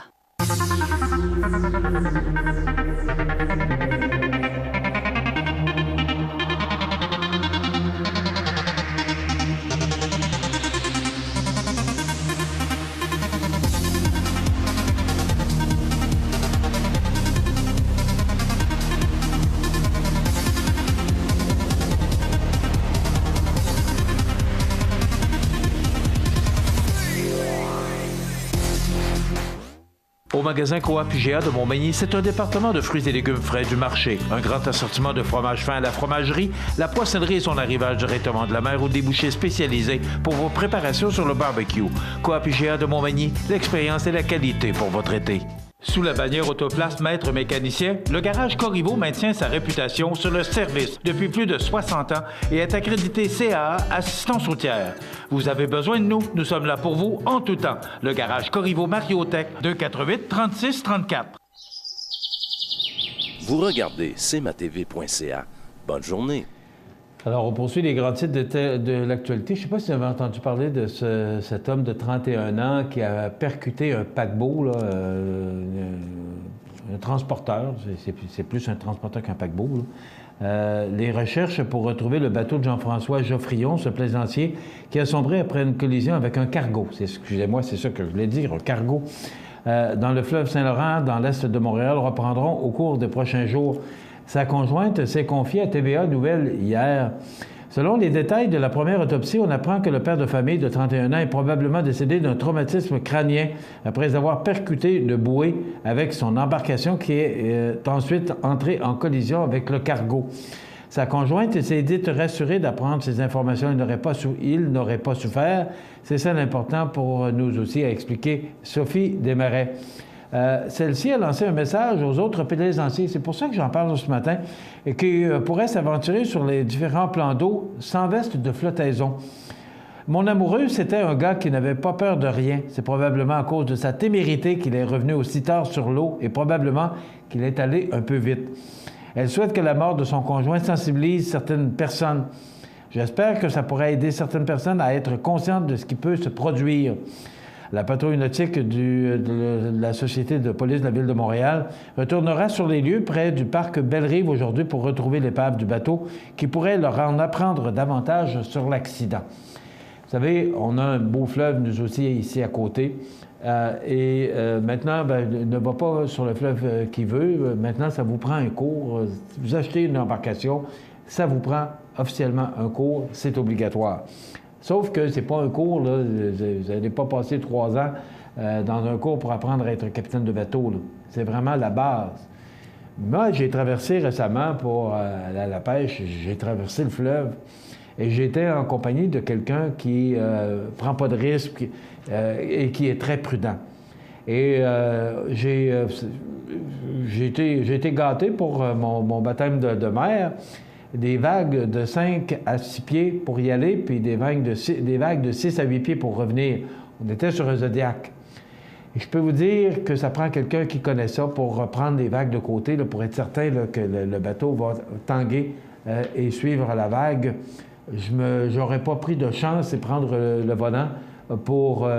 Au magasin Coop IGA de Montmagny, c'est un département de fruits et légumes frais du marché. Un grand assortiment de fromages fins à la fromagerie, la poissonnerie et son arrivage directement de la mer ou des bouchers spécialisés pour vos préparations sur le barbecue. Coop IGA de Montmagny, l'expérience et la qualité pour votre été. Sous la bannière Autoplace Maître Mécanicien, le garage Corriveau maintient sa réputation sur le service depuis plus de 60 ans et est accrédité CAA Assistance routière. Vous avez besoin de nous, nous sommes là pour vous en tout temps. Le garage Corriveau Mariotech, 248-3634. Vous regardez cmatv.ca. Bonne journée. Alors, on poursuit les grands titres de l'actualité. Je ne sais pas si vous avez entendu parler de cet homme de 31 ans qui a percuté un paquebot, là, un transporteur. C'est plus un transporteur qu'un paquebot. Les recherches pour retrouver le bateau de Jean-François Geoffrion, ce plaisancier, qui a sombré après une collision avec un cargo. Excusez-moi, c'est ça que je voulais dire, un cargo. Dans le fleuve Saint-Laurent, dans l'est de Montréal, reprendront au cours des prochains jours. Sa conjointe s'est confiée à TVA Nouvelles hier. Selon les détails de la première autopsie, on apprend que le père de famille de 31 ans est probablement décédé d'un traumatisme crânien après avoir percuté une bouée avec son embarcation qui est ensuite entrée en collision avec le cargo. Sa conjointe s'est dite rassurée d'apprendre ces informations. Il n'aurait pas souffert. C'est ça l'important pour nous aussi, a expliqué Sophie Desmarais. Celle-ci a lancé un message aux autres plaisanciers. C'est pour ça que j'en parle ce matin, et qui pourraient s'aventurer sur les différents plans d'eau sans veste de flottaison. Mon amoureux, c'était un gars qui n'avait pas peur de rien. C'est probablement à cause de sa témérité qu'il est revenu aussi tard sur l'eau et probablement qu'il est allé un peu vite. Elle souhaite que la mort de son conjoint sensibilise certaines personnes. J'espère que ça pourrait aider certaines personnes à être conscientes de ce qui peut se produire. La patrouille nautique de la Société de police de la Ville de Montréal retournera sur les lieux près du parc Belle-Rive aujourd'hui pour retrouver l'épave du bateau qui pourrait leur en apprendre davantage sur l'accident. Vous savez, on a un beau fleuve, nous aussi, ici à côté. Maintenant, ne va pas sur le fleuve qui veut. Maintenant, ça vous prend un cours. Si vous achetez une embarcation, ça vous prend officiellement un cours. C'est obligatoire. Sauf que c'est pas un cours, là. Vous n'allez pas passer 3 ans dans un cours pour apprendre à être capitaine de bateau, là. C'est vraiment la base. Moi, j'ai traversé récemment pour aller à la pêche, j'ai traversé le fleuve et j'étais en compagnie de quelqu'un qui prend pas de risques et qui est très prudent. Et j'ai été gâté pour mon baptême de mer. Des vagues de 5 à 6 pieds pour y aller, puis des vagues de 6 à 8 pieds pour revenir. On était sur un Zodiac. Et je peux vous dire que ça prend quelqu'un qui connaît ça pour prendre les vagues de côté, là, pour être certain là, que le bateau va tanguer et suivre la vague. J'aurais pas pris de chance et prendre le volant pour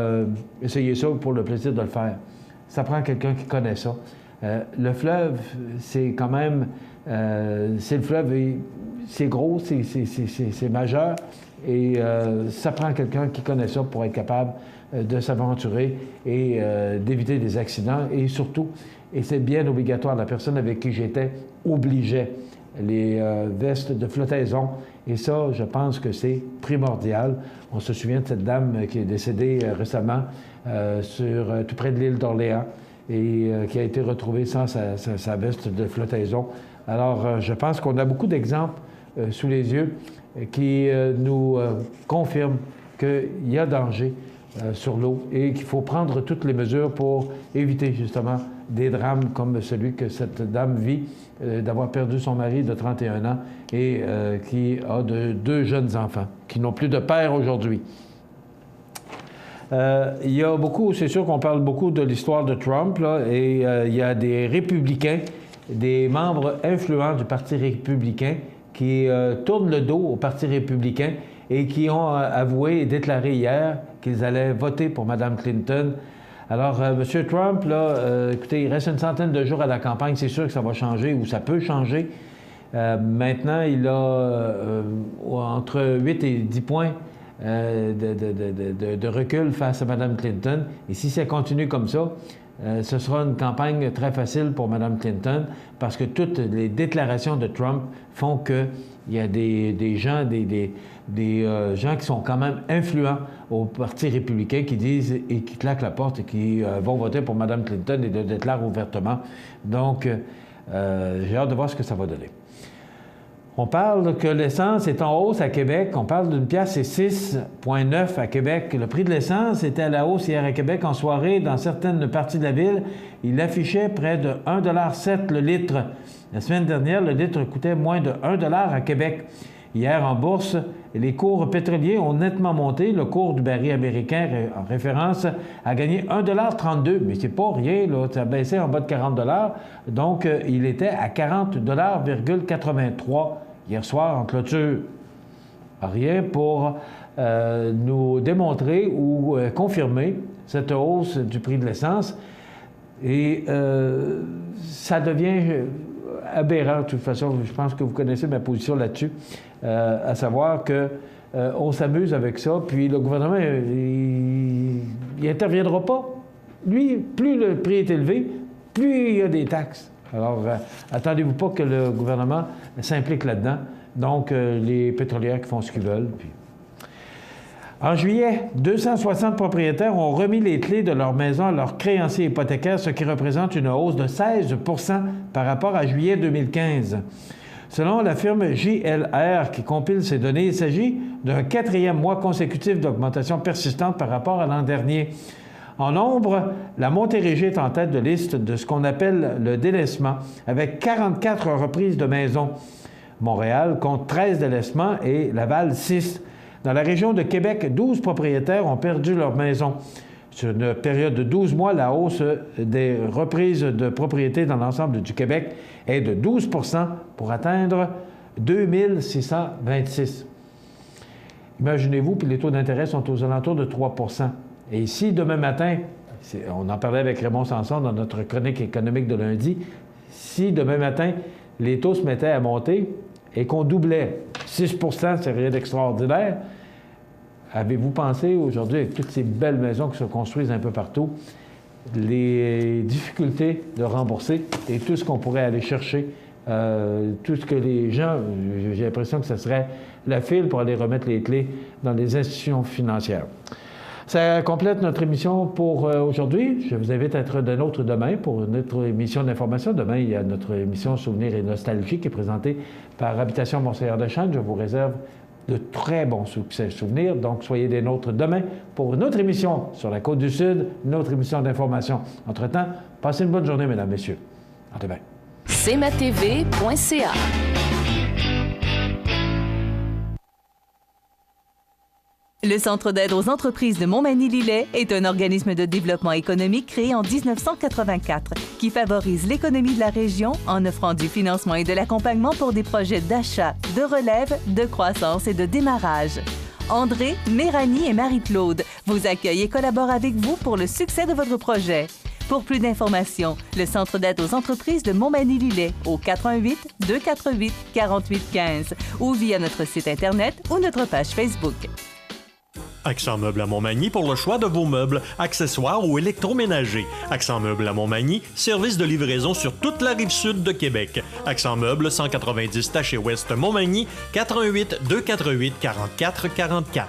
essayer ça pour le plaisir de le faire. Ça prend quelqu'un qui connaît ça. Le fleuve, c'est quand même... c'est le fleuve, c'est gros, c'est majeur, et ça prend quelqu'un qui connaît ça pour être capable de s'aventurer et d'éviter des accidents. Et surtout, et c'est bien obligatoire, la personne avec qui j'étais obligeait les vestes de flottaison. Et ça, je pense que c'est primordial. On se souvient de cette dame qui est décédée récemment tout près de l'île d'Orléans et qui a été retrouvée sans sa veste de flottaison. Alors, je pense qu'on a beaucoup d'exemples sous les yeux qui nous confirment qu'il y a danger sur l'eau et qu'il faut prendre toutes les mesures pour éviter justement des drames comme celui que cette dame vit, d'avoir perdu son mari de 31 ans et qui a 2 jeunes enfants qui n'ont plus de père aujourd'hui. Il y a beaucoup, c'est sûr qu'on parle beaucoup de l'histoire de Trump, là, et il y a des républicains, des membres influents du Parti républicain qui tournent le dos au Parti républicain et qui ont avoué et déclaré hier qu'ils allaient voter pour Mme Clinton. Alors, M. Trump, là, écoutez, il reste une centaine de jours à la campagne. C'est sûr que ça va changer ou ça peut changer. Maintenant, il a entre 8 et 10 points de recul face à Mme Clinton. Et si ça continue comme ça, ce sera une campagne très facile pour Mme Clinton parce que toutes les déclarations de Trump font qu'il y a des gens qui sont quand même influents au Parti républicain qui disent et qui claquent la porte et qui vont voter pour Mme Clinton et le déclarent ouvertement. Donc, j'ai hâte de voir ce que ça va donner. On parle que l'essence est en hausse à Québec. On parle d'une pièce et 6,9 à Québec. Le prix de l'essence était à la hausse hier à Québec en soirée. Dans certaines parties de la ville, il affichait près de 1,7 $ le litre. La semaine dernière, le litre coûtait moins de 1 $ à Québec. Hier, en bourse, les cours pétroliers ont nettement monté. Le cours du baril américain, en référence, a gagné 1,32 $. Mais c'est pas rien, là. Ça a baissé en bas de 40 $. Donc, il était à 40,83 $ hier soir en clôture. Rien pour nous démontrer ou confirmer cette hausse du prix de l'essence. Et ça devient aberrant, de toute façon. Je pense que vous connaissez ma position là-dessus, à savoir que on s'amuse avec ça, puis le gouvernement, il n'interviendra pas. Lui, plus le prix est élevé, plus il y a des taxes. Alors, attendez-vous pas que le gouvernement s'implique là-dedans. Donc, les pétrolières qui font ce qu'ils veulent. Puis... En juillet, 260 propriétaires ont remis les clés de leur maison à leurs créanciers hypothécaires, ce qui représente une hausse de 16 % par rapport à juillet 2015. Selon la firme JLR qui compile ces données, il s'agit d'un 4e mois consécutif d'augmentation persistante par rapport à l'an dernier. En nombre, la Montérégie est en tête de liste de ce qu'on appelle le délaissement, avec 44 reprises de maisons. Montréal compte 13 délaissements et Laval 6. Dans la région de Québec, 12 propriétaires ont perdu leur maison. Sur une période de 12 mois, la hausse des reprises de propriété dans l'ensemble du Québec est de 12 % pour atteindre 2626. Imaginez-vous, puis les taux d'intérêt sont aux alentours de 3 %. Et si demain matin, on en parlait avec Raymond Sanson dans notre chronique économique de lundi, si demain matin, les taux se mettaient à monter et qu'on doublait 6 %, c'est rien d'extraordinaire, avez-vous pensé aujourd'hui, avec toutes ces belles maisons qui se construisent un peu partout, les difficultés de rembourser et tout ce qu'on pourrait aller chercher, tout ce que les gens, j'ai l'impression que ce serait la file pour aller remettre les clés dans les institutions financières. Ça complète notre émission pour aujourd'hui. Je vous invite à être de nôtre demain pour notre émission d'information. Demain, il y a notre émission Souvenirs et Nostalgie qui est présentée par Habitation Montsélière-de-Chêne. Je vous réserve de très bons souvenirs. Donc, soyez des nôtres demain pour une autre émission sur la Côte-du-Sud, une autre émission d'information. Entre-temps, passez une bonne journée, mesdames, messieurs. À demain. cmatv.ca. Le Centre d'aide aux entreprises de Montmagny-Lillet est un organisme de développement économique créé en 1984 qui favorise l'économie de la région en offrant du financement et de l'accompagnement pour des projets d'achat, de relève, de croissance et de démarrage. André, Méranie et Marie-Claude vous accueillent et collaborent avec vous pour le succès de votre projet. Pour plus d'informations, le Centre d'aide aux entreprises de Montmagny-Lillet au 418-248-4815 ou via notre site Internet ou notre page Facebook. Accent Meubles à Montmagny pour le choix de vos meubles, accessoires ou électroménagers. Accent Meubles à Montmagny, service de livraison sur toute la rive sud de Québec. Accent Meubles, 190 Taché Ouest Montmagny, 418-248-4444.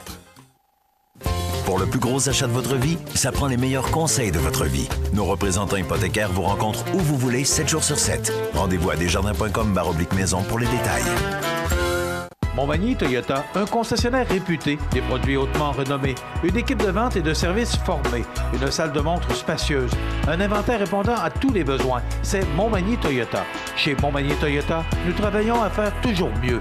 Pour le plus gros achat de votre vie, ça prend les meilleurs conseils de votre vie. Nos représentants hypothécaires vous rencontrent où vous voulez, 7 jours sur 7. Rendez-vous à desjardins.com/maison pour les détails. Montmagny Toyota, un concessionnaire réputé, des produits hautement renommés, une équipe de vente et de services formée, une salle de montre spacieuse, un inventaire répondant à tous les besoins. C'est Montmagny Toyota. Chez Montmagny Toyota, nous travaillons à faire toujours mieux.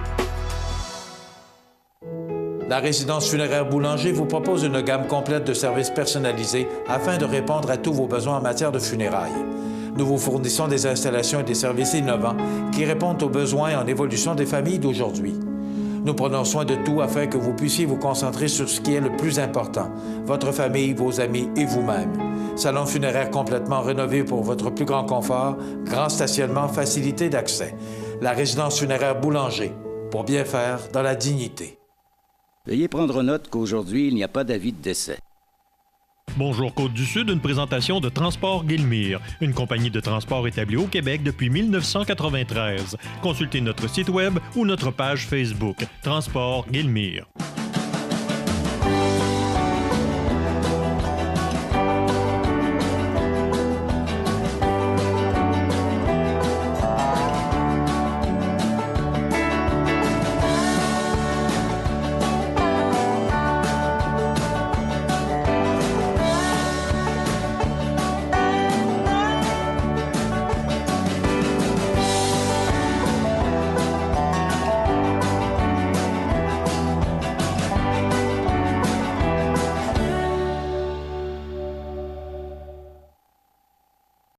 La résidence funéraire Boulanger vous propose une gamme complète de services personnalisés afin de répondre à tous vos besoins en matière de funérailles. Nous vous fournissons des installations et des services innovants qui répondent aux besoins en évolution des familles d'aujourd'hui. Nous prenons soin de tout afin que vous puissiez vous concentrer sur ce qui est le plus important, votre famille, vos amis et vous-même. Salon funéraire complètement rénové pour votre plus grand confort, grand stationnement, facilité d'accès. La résidence funéraire Boulanger, pour bien faire dans la dignité. Veuillez prendre note qu'aujourd'hui, il n'y a pas d'avis de décès. Bonjour Côte-du-Sud, une présentation de Transport Guillemire, une compagnie de transport établie au Québec depuis 1993. Consultez notre site web ou notre page Facebook, Transport Guillemire.